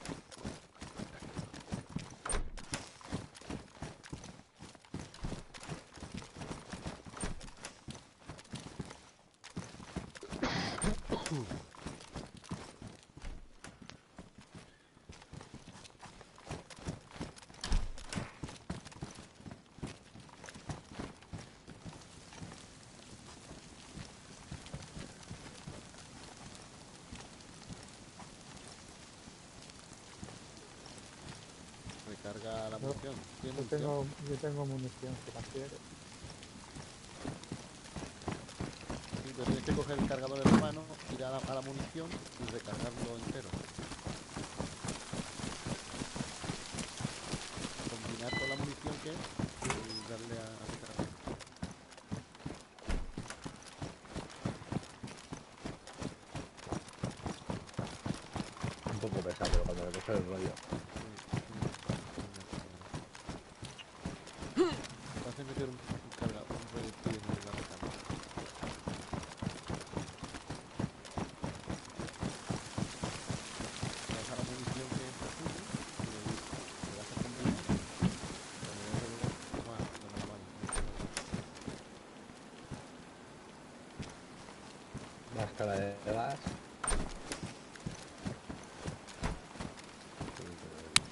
Recarga la munición. ¿Tiene munición? Yo tengo munición si la quieres. Sí, pero tienes que coger el cargador en la mano, ir a la munición y recargarlo entero. tanque y darle a recargar. Un poco pesado, pero cuando le coge el rollo. Te hace meter un proyectil en la recarga. Le das a la munición que está azul y le das a comprimir. Cuando le das a toma lo normal. Máscara de gas.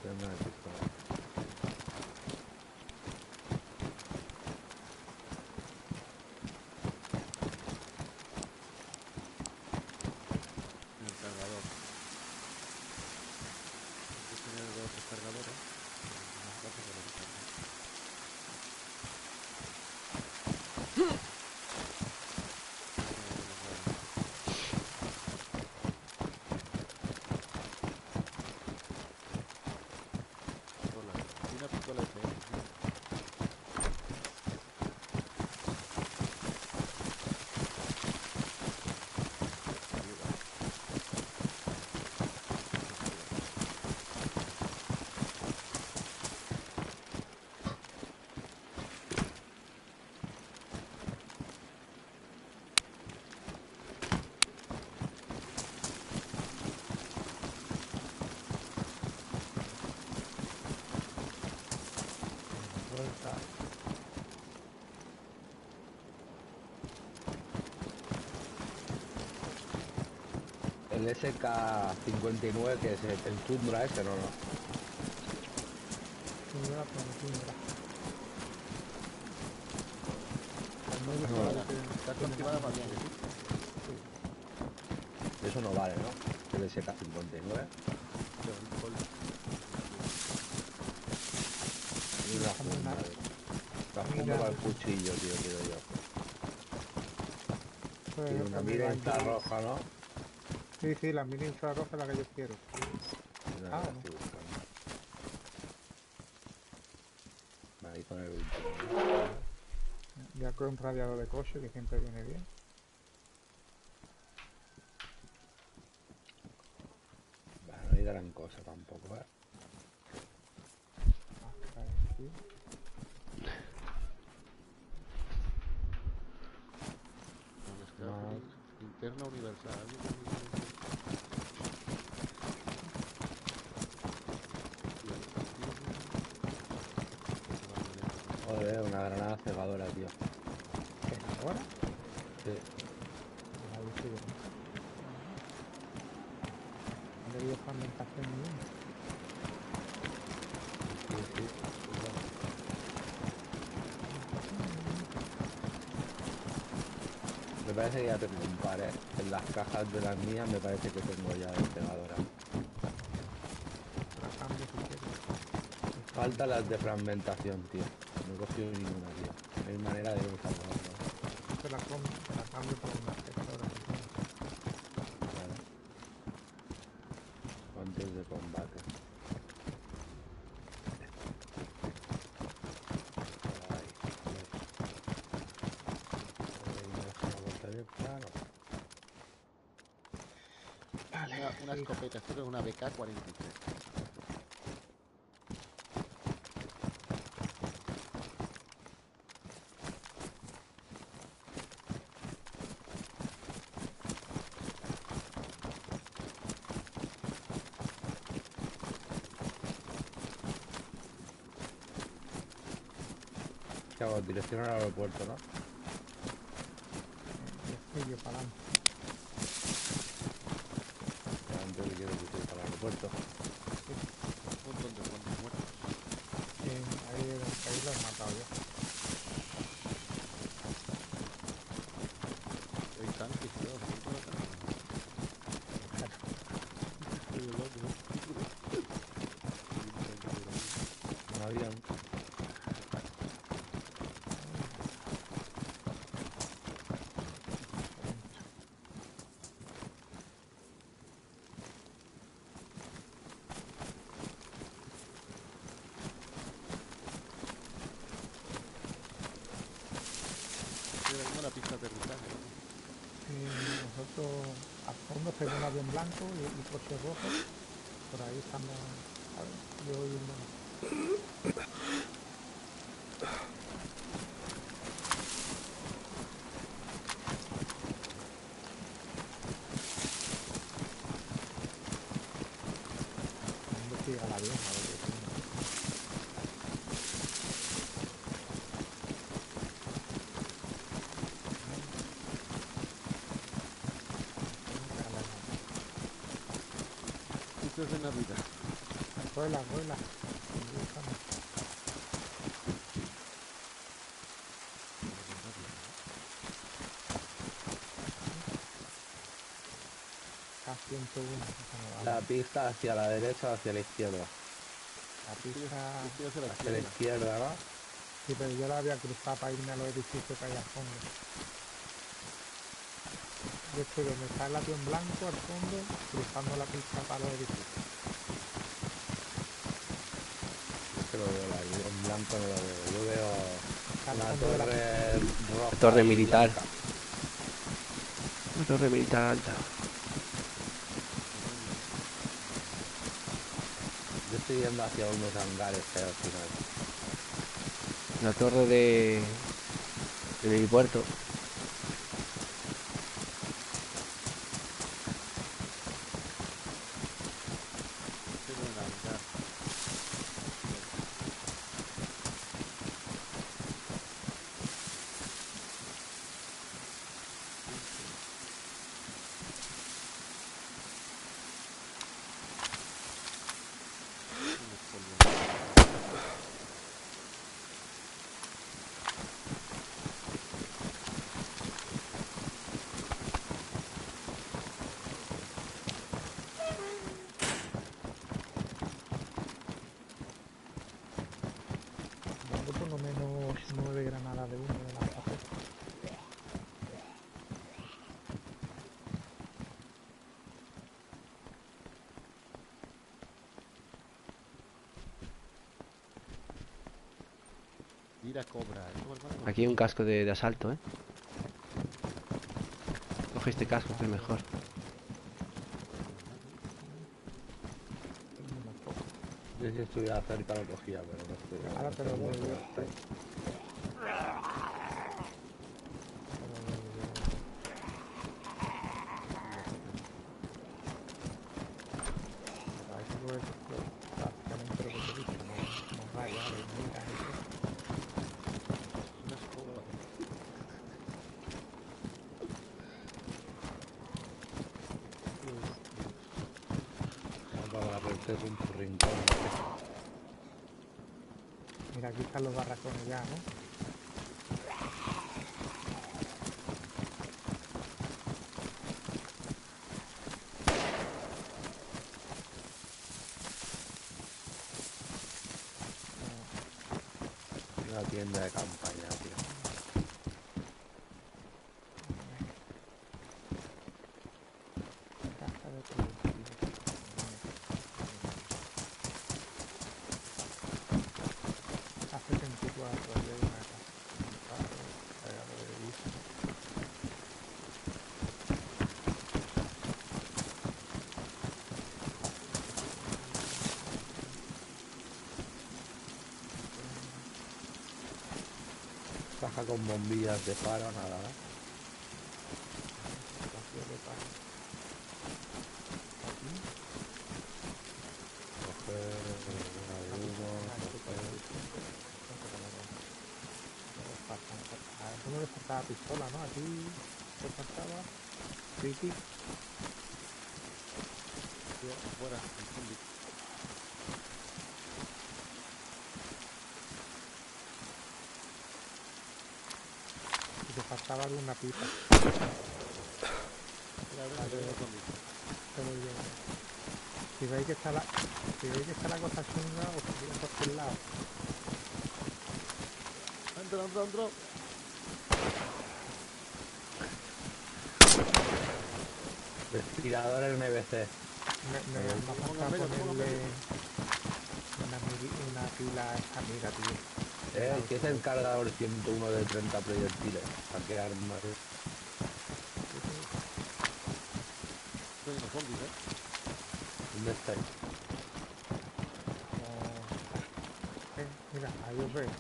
Tema de pistola. En el cargador. Hay que tener dos cargadores. Más fácil de recargar. Hay una pistola FS. Vuelta. El SK-59 que es el Tundra ese, no. Tundra, pero Tundra. Al menos No, para no. que Está tiene activada más para bien. munición. Eso no vale, ¿no? El SK-59. Y una Déjame funda. una- La funda mira. para el cuchillo, tío, quiero yo. Pues, Tiene una pues, mira mira, infrarroja, ¿no? Sí, sí, la mini infrarroja es la que yo quiero. Una Ah, que no. estoy buscando. Ahí con el 21. Ya con un radiador de coche que siempre viene bien. Bueno, no hay gran cosa tampoco, ¿eh? Hasta aquí. No. Linterna universal. Joder, una granada cegadora, tío. ¿Qué? ¿Ahora? Sí. La he visto yo. No le dio fragmentación ni una. Sí, sí. Me parece que ya tengo un par, ¿eh? En las cajas de las mías me parece que tengo ya de cegadora. La cambio si quieres. Faltan las de fragmentación, tío. No he cogido ninguna, tío. No hay manera de que me salga una. Te la cambio por una textura. Claro. Guantes de combate. Ay, plano. Una escopeta, esto es una BK-43. ¿Qué hago? Dirección al aeropuerto, ¿no? Y yo para adelante. Antes de que quiero ir para el aeropuerto. Un montón de guantes muertos. Ahí lo he matado yo. Hay tanques y todo, ¿no? Por acá. Estoy hablando, ¿no? Un avión. nosotros al fondo se ve un avión blanco y coches rojos. Por ahí estamos, ¿sabes? Yo y uno. Investiga el avión, a ver qué tiene. Esto es de Navidad. Vuela, vuela. K101. La pista hacia la derecha o hacia la izquierda. La pista. Yo estoy hacia la Hacia la izquierda. izquierda, ¿no? Sí, pero yo la había cruzado para irme a los edificios que hay al fondo. Yo estoy donde está el avión blanco al fondo, cruzando la pista para los edificios. Es que lo veo, en blanco no lo veo. Yo veo Está al una fondo de la pista. torre roja. Torre y militar. blanca. Una torre militar alta. Yo estoy yendo hacia unos hangares que hay al final. La torre del helipuerto. Estoy de Navidad. Dando por lo menos 9 granadas de uno de la fase. Mira cobra. ¿Esto, hermano? Aquí hay un casco de asalto, ¿eh? Coge este casco que es mejor. Yo si estuviera cerca lo cogía, pero no estoy. Ahora te lo doy yo. Prácticamente lo que te dije, no rayas, mira eso. Una escoba. Para barrerte es un rincón. Mira, aquí están los barracones ya, ¿no? Una tienda de campaña, tío. Casa de producción. A 74, ahí hay una casa. Un carro cargado de diésel. Caja con bombillas de faro, nada, ¿no? Espacio de paro. Aquí. Coger una de humo, coger... A uno le faltaba pistola, ¿no? Aquí te faltaba Ricky. Tío, afuera. el zombie. Y te faltaba alguna pipa. Mira, a ver, el zombie. Pero yo... Si veis que está la cosa chunga, os tiro por aquel lado. Entra, entra, entra. Respirador NBC. Me ha faltado ponerle una pila a esta mira, tío. Que es el cargador 101 de 30 proyectiles. ¿Para qué armas? estoy en los zombies, ¿eh? ¿Dónde estáis? Mira, ahí os veo.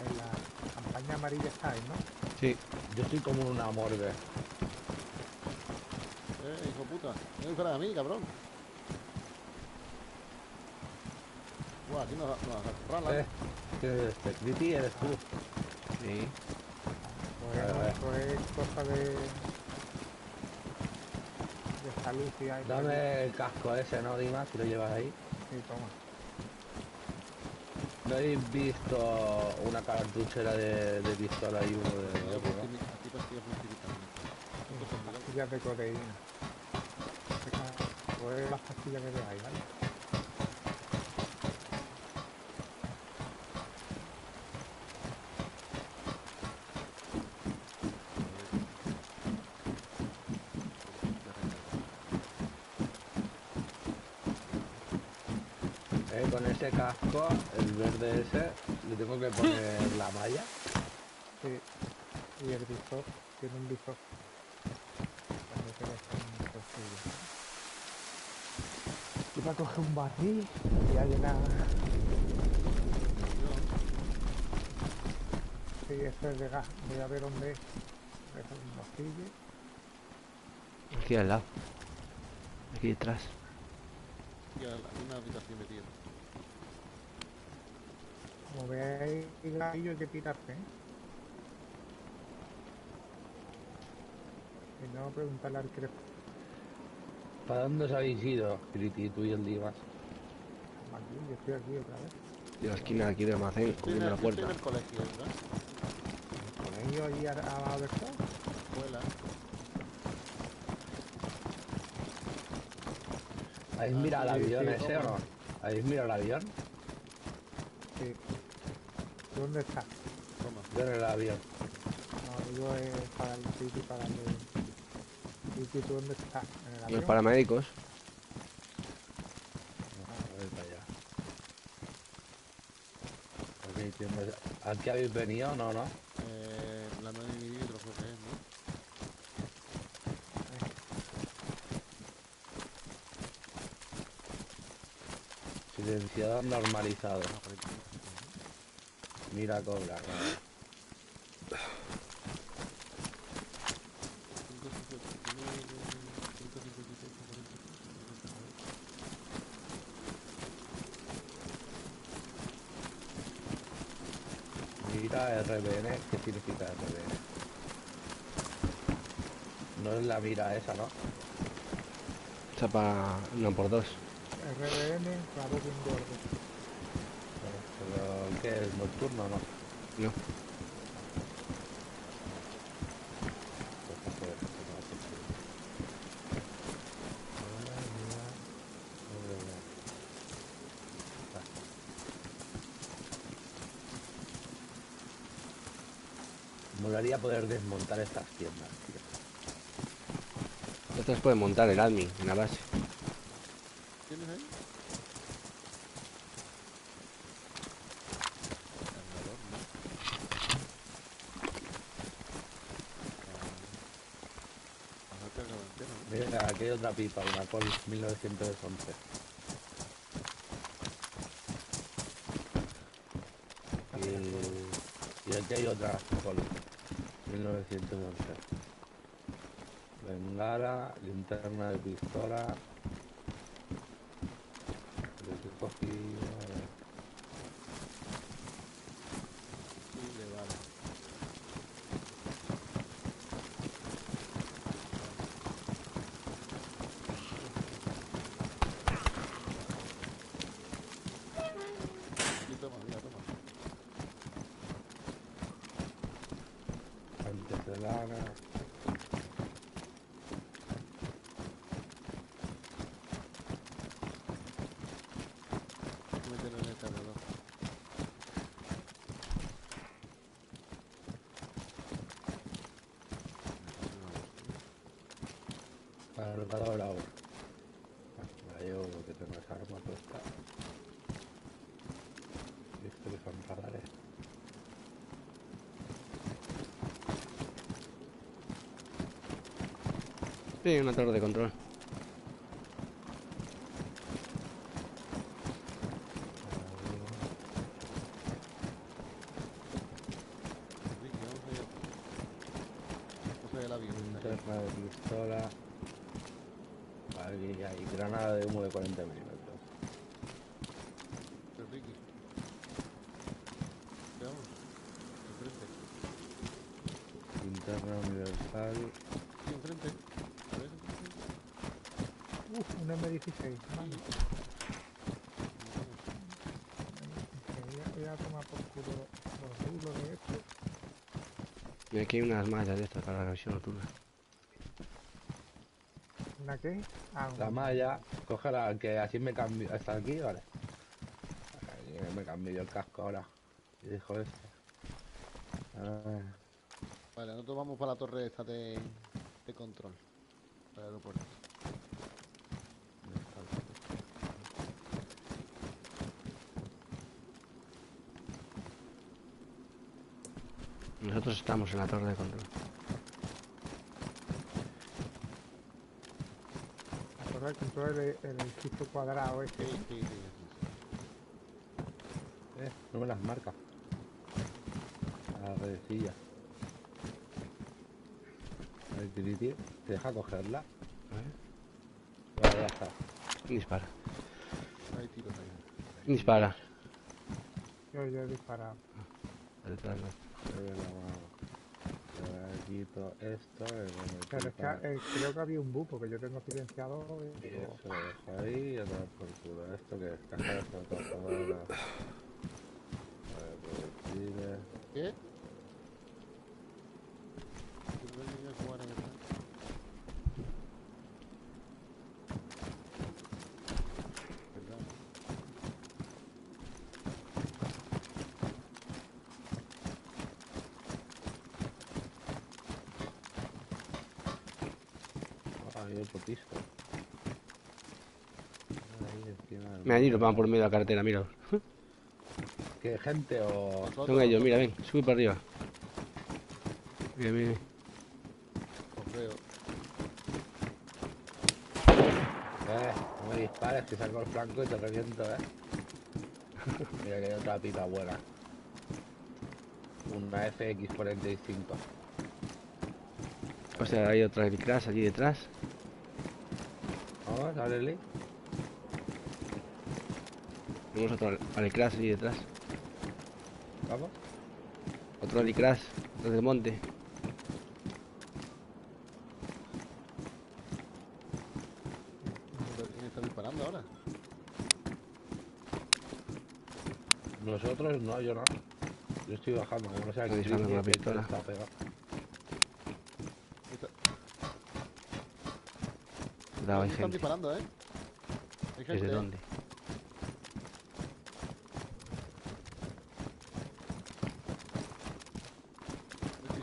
En la campaña amarilla estáis, ¿no? Sí. Yo estoy como en una morgue. Hijo puta. No fuera de mí, cabrón. Buah, aquí nos agarran. ¿Quién es este? Criti, eres tú. Sí. Pues Vale, vale. esto es cosa de salud y hay. Dame el casco ese, ¿no, Dimas? Si lo llevas ahí. Sí, toma. ¿No habéis visto una cartuchera de pistola y uno de otro, no? Aquí pastillas multivitamínicas. Esto son milagros. Pastillas de codeína. Pues las pastillas que veáis, ¿vale? Con ese casco, el verde ese, le tengo que poner la malla. Sí. Y el visor. Tiene un visor. Cuando te ves con un bolsillo. Iba a coger un barril y a llenar. Sí, eso es de gas. Voy a ver dónde es. Es un bolsillo. Aquí al lado. Aquí detrás. Y hay una habitación metida. Como veáis, hay que tirarse, ¿eh? Si no, preguntarle al crepo. ¿Para dónde os habéis ido, Criti, tú y el Dimas? Aquí, yo estoy aquí otra vez. De la esquina de aquí del almacén, cubriendo la Yo estoy puerta. en el colegio, ¿verdad? Con ellos ahí a la verdad. Escuela. ¿Habéis mirado el sí, avión sí, ese o no? ¿Habéis mirado el avión? Sí. ¿Dónde está? Toma. Yo en el avión. No, digo para el sitio, para el... ¿Y tú dónde estás? ¿En el Los avión? paramédicos. A ver para allá. ¿Aquí habéis venido? No, no. La 9 milímetros creo que es, ¿no? Silenciador normalizado. Ah, 45, ¿no? Mira cobra. Claro. 559, 556, 40. Mira RBN. ¿Qué significa RBN? No es la mira esa, ¿no? Está para... No, por dos. RBN, claro que un gordo. Pero, ¿qué es? ¿Nocturno o no? No. Pues, joder, molaría poder desmontar estas tiendas, tío. Estas pueden montar el admin en la base. ¿Tienes ahí? Cargador, ¿no? Bajar cargador entero, ¿no? Mira, aquí hay otra pipa, una Colt 1911. Y aquí hay otra Colt 1911. Bengala, linterna de pistola. Lo que he cogido. Sí, le vale. Aquí toma, mira, toma. Antes de lana. Hay que meterlo en el cargador. Cargador ahora. Yo que tengo esa arma puesta. Y esto que son radares. Sí, una torre de control. Ricky, vamos a ir al avión. Linterna de pistola. Vale, y hay granada de humo de 40 milímetros. Ricky. Veamos. Enfrente. Linterna universal. Sí, enfrente. A ver, enfrente. Un M16. Vale. Voy a tomar por culo los hilos de esto. Y aquí hay unas mallas de estas para la visión nocturna. ¿Una qué? Ah, La malla, cógela, que así me cambio. Hasta aquí, vale. Aquí me cambio yo el casco ahora. Y dejo esto. Ah, Vale, nosotros vamos para la torre esta de control. Para el aeropuerto. ¿dónde está el casco? Nosotros estamos en la torre de control. la torre de control, el edificio cuadrado Sí, este. sí, sí. No me las marca. La redecilla. El tiriti, ¿te deja cogerla? Vale, ya está. ¿Quién dispara? Hay tiros ahí. ¿Quién dispara? Yo he disparado. Detrás no. Le quito esto, le Pero es que creo que había un bug porque yo tengo silenciador. y eso lo dejo ahí y a tomar por culo. Esto que es caja de fotogramadora. Proyectiles. ¿Qué? Yo creo que voy a jugar en esta. ¿Verdad? Hay otro piso. Ahí encima del Mira, allí los muro. van por medio de la carretera, mira. ¿Qué gente o...? Nosotros, Son ellos, mira, ven, sube para arriba. Mira, mira. Os veo. No me dispares, que saco el flanco y te reviento, Mira que hay otra pipa buena. Una FX45. O sea, hay otra helicrash allí detrás. Vamos, ábrele. Tenemos otro helicrash allí detrás. Vamos. Otro helicrash desde el monte. ¿Quién está disparando ahora? Nosotros no, yo no. Yo estoy bajando, como no sea Está el disparando con la que pistola. está pegado. Cuidado, hay Están gente. disparando, ¿eh? Hay gente. ¿Desde dónde?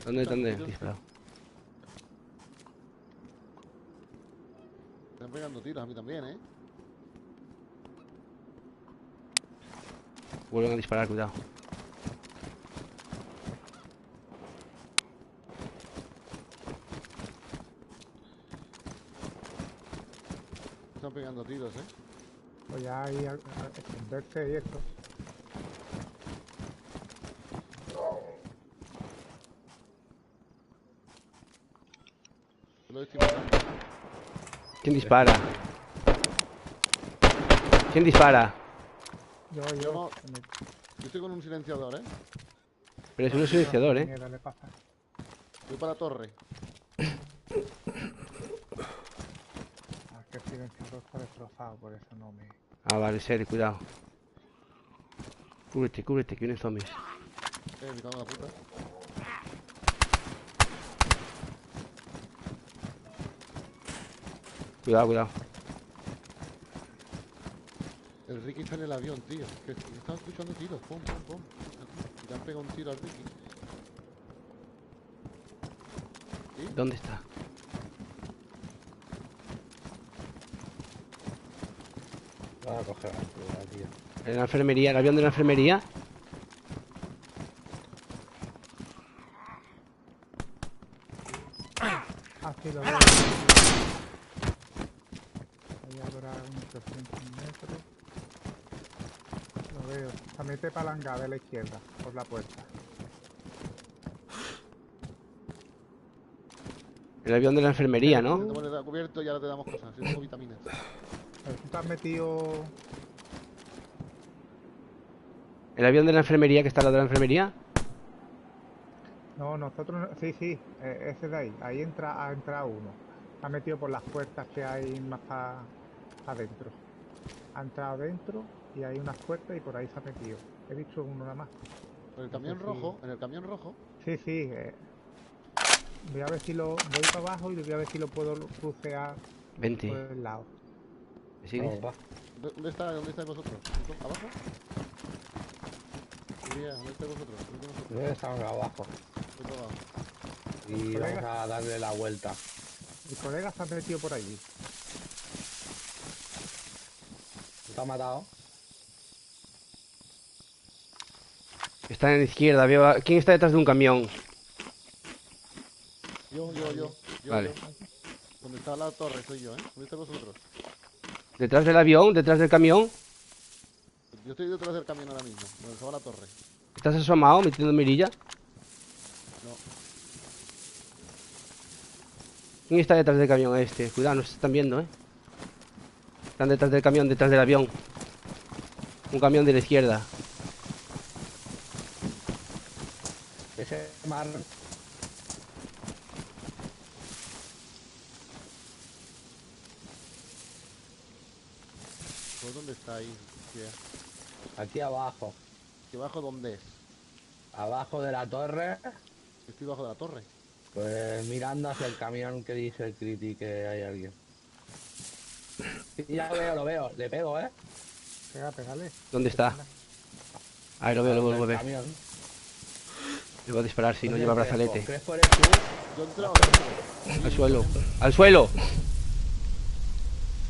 ¿Dónde están disparado? Están pegando tiros a mí también, ¿eh? Vuelven a disparar, cuidado. Están pegando tiros, ¿eh? Pues ya hay a esconderse y esto. Yo lo estoy matando. ¿Quién dispara? ¿Quién dispara? Yo, Yo no- me- Yo estoy con un silenciador, ¿eh? Pero es un silenciador, ¿eh? mierda le pasa. Voy para la torre. Ah, que el silenciador está destrozado, por eso no me... Ah, vale, serio, cuidado. Cúbrete, cúbrete, que vienen zombies. Me cago en la puta. Cuidado, cuidado. El Ricky está en el avión, tío. Que estaba escuchando tiros. Pum, pum, pum. Y le han pegado un tiro al Ricky. ¿Dónde está? Vamos a coger la altura, tío. En la enfermería, el avión de la enfermería. Ah, sí, lo veo. Ahí habrá unos 300 metros. Lo veo. Se mete palangada de la izquierda, por la puerta. El avión de la enfermería, Te ¿no? pones a cubierto y ahora te damos cosas. Yo tengo vitaminas. Pero tú te has metido... El avión de la enfermería que está al lado de la enfermería. No, nosotros... Sí, sí, ese de ahí. Ahí ha entrado uno. Se ha metido por las puertas que hay más para adentro. Ha entrado dentro y hay unas puertas y por ahí se ha metido. He visto uno nada más. En el No sé camión si- rojo, en el camión rojo. Sí, sí. Voy a ver si lo... Voy para abajo y voy a ver si lo puedo crucear por 20. el lado. ¿Me sigues? No, va. ¿Dónde estáis vosotros? ¿Abajo? Mira, ¿dónde estáis vosotros? ¿Dónde nosotros? Nosotros estamos abajo. Estoy para abajo. Y Colega. vamos a darle la vuelta. Mi colega se ha metido por allí. ¿Está matado? Está en la izquierda. Veo ¿Quién está detrás de un camión? Yo. Vale. Donde está la torre soy yo, ¿eh? ¿Dónde estáis vosotros? ¿Detrás del avión? ¿Detrás del camión? Yo estoy detrás del camión ahora mismo, donde estaba la torre. ¿Estás asomado metiendo mirilla? No. ¿Quién está detrás del camión este? Cuidado, nos están viendo, ¿eh? Están detrás del camión, detrás del avión. Un camión de la izquierda. Ese mar... ¿Por dónde estáis? Aquí abajo. ¿Aquí abajo dónde es? Abajo de la torre. Yo estoy bajo de la torre. Pues mirando hacia el camión que dice el Criti que hay alguien. Sí, ya lo veo. Le pego, ¿eh? Pégale. ¿Dónde está? Ahí lo veo, lo vuelvo a Del ver. camión. Le voy a disparar si no Oye, lleva Crespo, brazalete. Crespo eres tú. Yo he entrado dentro. Al suelo. ¡Al suelo!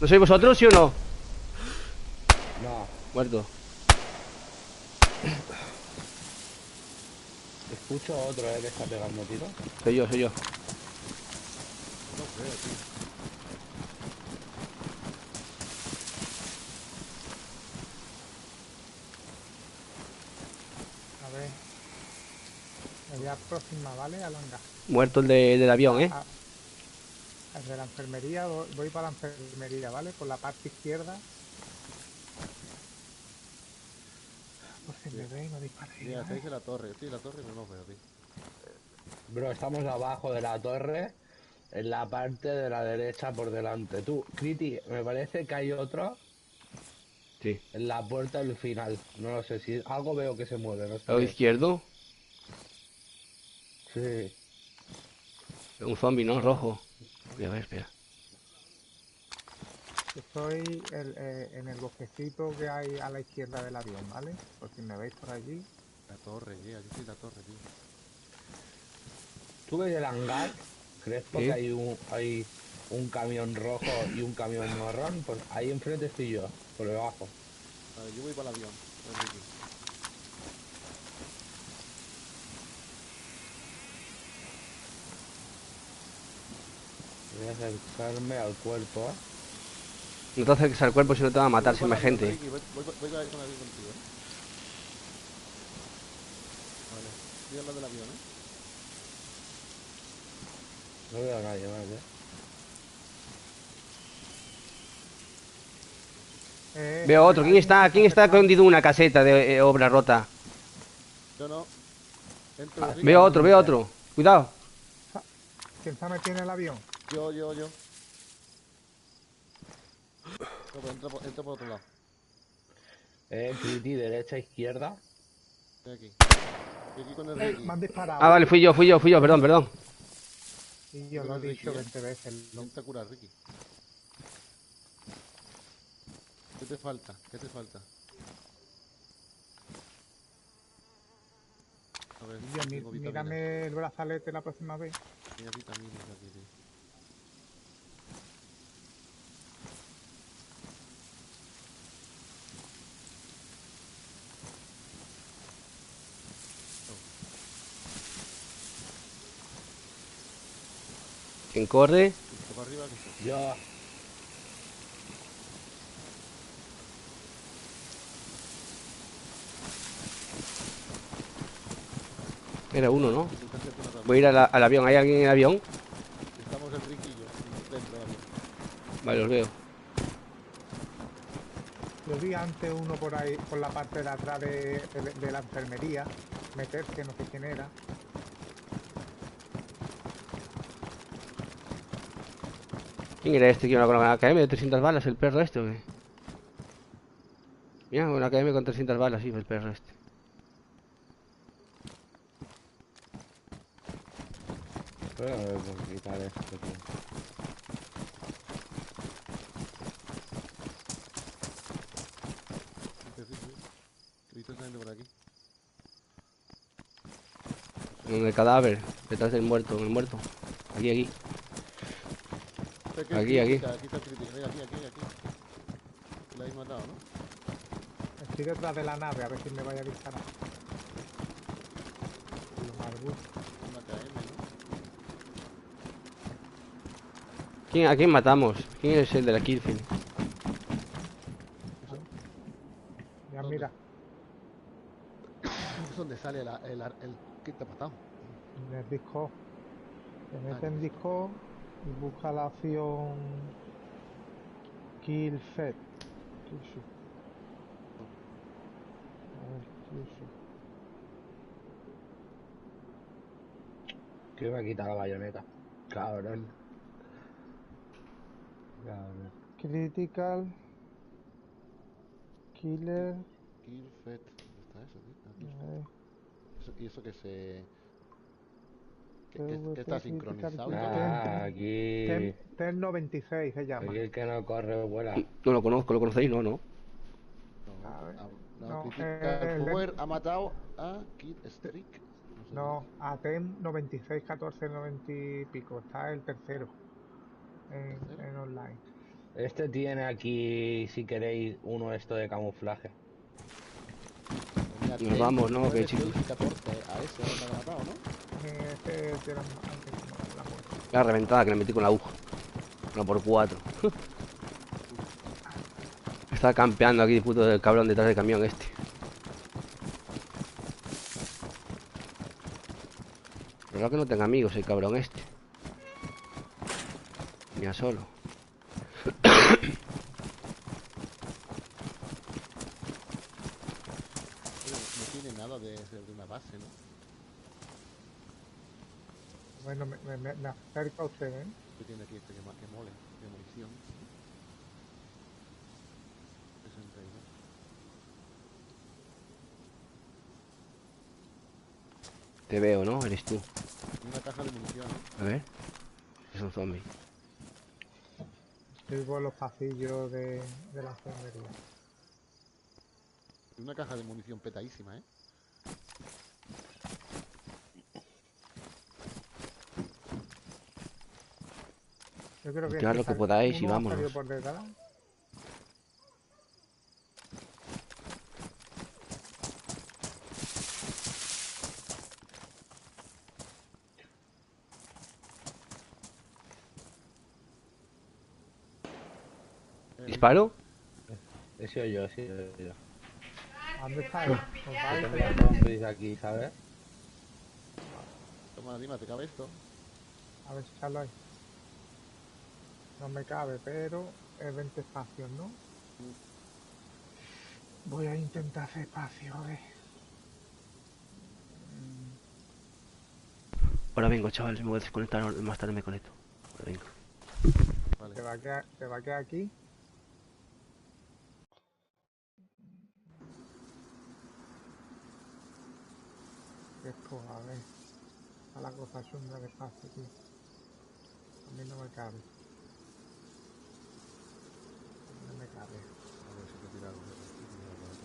¿No sois vosotros, sí o no? No. Muerto. Escucho otro, que está pegando tiro. Soy yo, soy yo. No creo, tío. A ver. Me voy a aproximar, ¿vale? Al hangar. Muerto el del avión, ¿eh? El de la enfermería, voy para la enfermería, ¿vale? Por la parte izquierda. Por si me veis, no disparéis. Mira, ¿vale? estáis en la torre. Yo estoy en la torre y no os veo, tío. Bro, estamos abajo de la torre. En la parte de la derecha por delante. Tú, Criti, me parece que hay otro Sí. en la puerta del final. No lo sé si algo veo que se mueve, no sé. Lado qué. izquierdo. Sí. Un zombie, ¿no? Rojo. Voy a ver, espera. Estoy en el bosquecito que hay a la izquierda del avión, ¿vale? Por si me veis por allí. La torre, tío. Yo estoy en la torre, tío. ¿Tú ves el hangar? ¿Crees Sí. que hay un camión rojo y un camión marrón? Pues ahí enfrente estoy yo, por debajo. Vale, yo voy para el avión. A ver, Ricky. Voy a acercarme al cuerpo, ¿eh? No te acerques al cuerpo si no te va a matar Voy sin para más el avión, gente. Ricky. Voy con el avión contigo, ¿eh? Vale. Estoy al lado del avión, ¿eh? No veo a nadie más, ¿eh? Veo otro. ¿Quién está? ¿Quién está escondido en una caseta de obra rota? Yo no. Entro, Ricky. Veo otro, veo otro. Cuidado. ¿Quién se ha metido en el avión? Yo. No, pues entro por otro lado. Criti, derecha, izquierda. Estoy aquí. Estoy aquí con el ¡Ey! Ricky. Me han disparado. Ah, vale, fui yo, perdón. Y yo lo he dicho 20 veces. Intenta curar, Ricky. ¿Qué te falta? ¿Qué te falta? A ver, Y yo, tengo vitaminas. mírame el brazalete la próxima vez. Mira vitaminas aquí, tío. ¿Quién corre? ¿Está para arriba? ¿Qué es? Yo. Era uno, ¿no? Intenta hacerte una Voy a ir rampa. al avión. ¿Hay alguien en el avión? Estamos el riquillo dentro del avión. Vale, los veo. Yo vi antes uno por ahí, por la parte de atrás de la enfermería, meterse, no sé quién era. ¿Quién era este que iba con una AKM de 300 balas? ¿El perro este o qué? Mira, una AKM con 300 balas, sí, el perro este. Pero no puedo quitar esto, tío. ¿Qué estás saliendo por aquí? En el cadáver, detrás del muerto, el muerto. Aquí, aquí. Aquí, aquí. Aquí está el crítica. Mira, aquí. La habéis matado, ¿no? Estoy detrás de la nave, a ver si me vaya a disparar. Los arbustos. Una KM, ¿no? ¿A quién matamos? ¿Quién es el de la Killfield? Ya ¿Dónde? mira, Es donde sale el que te ha matado. en el Discord. Te mete Ah, en Discord y busca la opción Kill Fed. Kill Shoot. A ver, Kill Shoot. Que me ha quitado la bayoneta. Cabrón. Cabrón. Critical Killer. Kill Fed. ¿Dónde está eso, tío? Aquí. A ver, ¿Y eso que se...? Que PvP está Critical sincronizado y Kill. todo? Aquí. Ten 96 se llama. Aquí el que no corre vuela. No lo conozco, ¿lo conocéis? No, no. No, A ver. no, No, Critical Power ha matado a Kid Streak. No sé no, ATEM 96, 14, 90 y pico. Está el tercero en online. Este tiene aquí, si queréis, uno esto de camuflaje. Mira, Nos vamos, ¿no? 9, Ok, chicos. 6 y 14. A ese es el que ha matado, ¿no? Este tiene antes la muerte. La reventada que le metí con la aguja. 1x4. Está campeando aquí, puto del cabrón detrás del camión este. Pero que no tenga amigos el cabrón este. Ni a solo. Pero no tiene nada de una base, ¿no? Bueno, me acerco a usted, ¿eh? ¿Qué tiene aquí este que mole? De munición. 62. Te veo, ¿no? Eres tú. Y una caja de munición, ¿eh? A ver. Es un zombie. Estoy por los pasillos de la enfermería. Y una caja de munición petadísima, ¿eh? Yo creo que Tirad lo que podáis y uno ha vámonos. salido por detrás. ¿Disparo? He sido yo, he sido yo. ¿Dónde estáis? ¿Os Yo vais? tenía zombies aquí, ¿sabes? Toma, dime, ¿te cabe esto? A ver si echarlo ahí. No me cabe, pero es 20 espacios, ¿no? Voy a intentar hacer espacio, a ver. Ahora vengo, chavales. Me voy a desconectar. Más tarde me conecto. Ahora vengo. Vale. Se va a quedar aquí. Esto, a ver. Está la cosa chunga de espacio, tío. A mí no me cabe.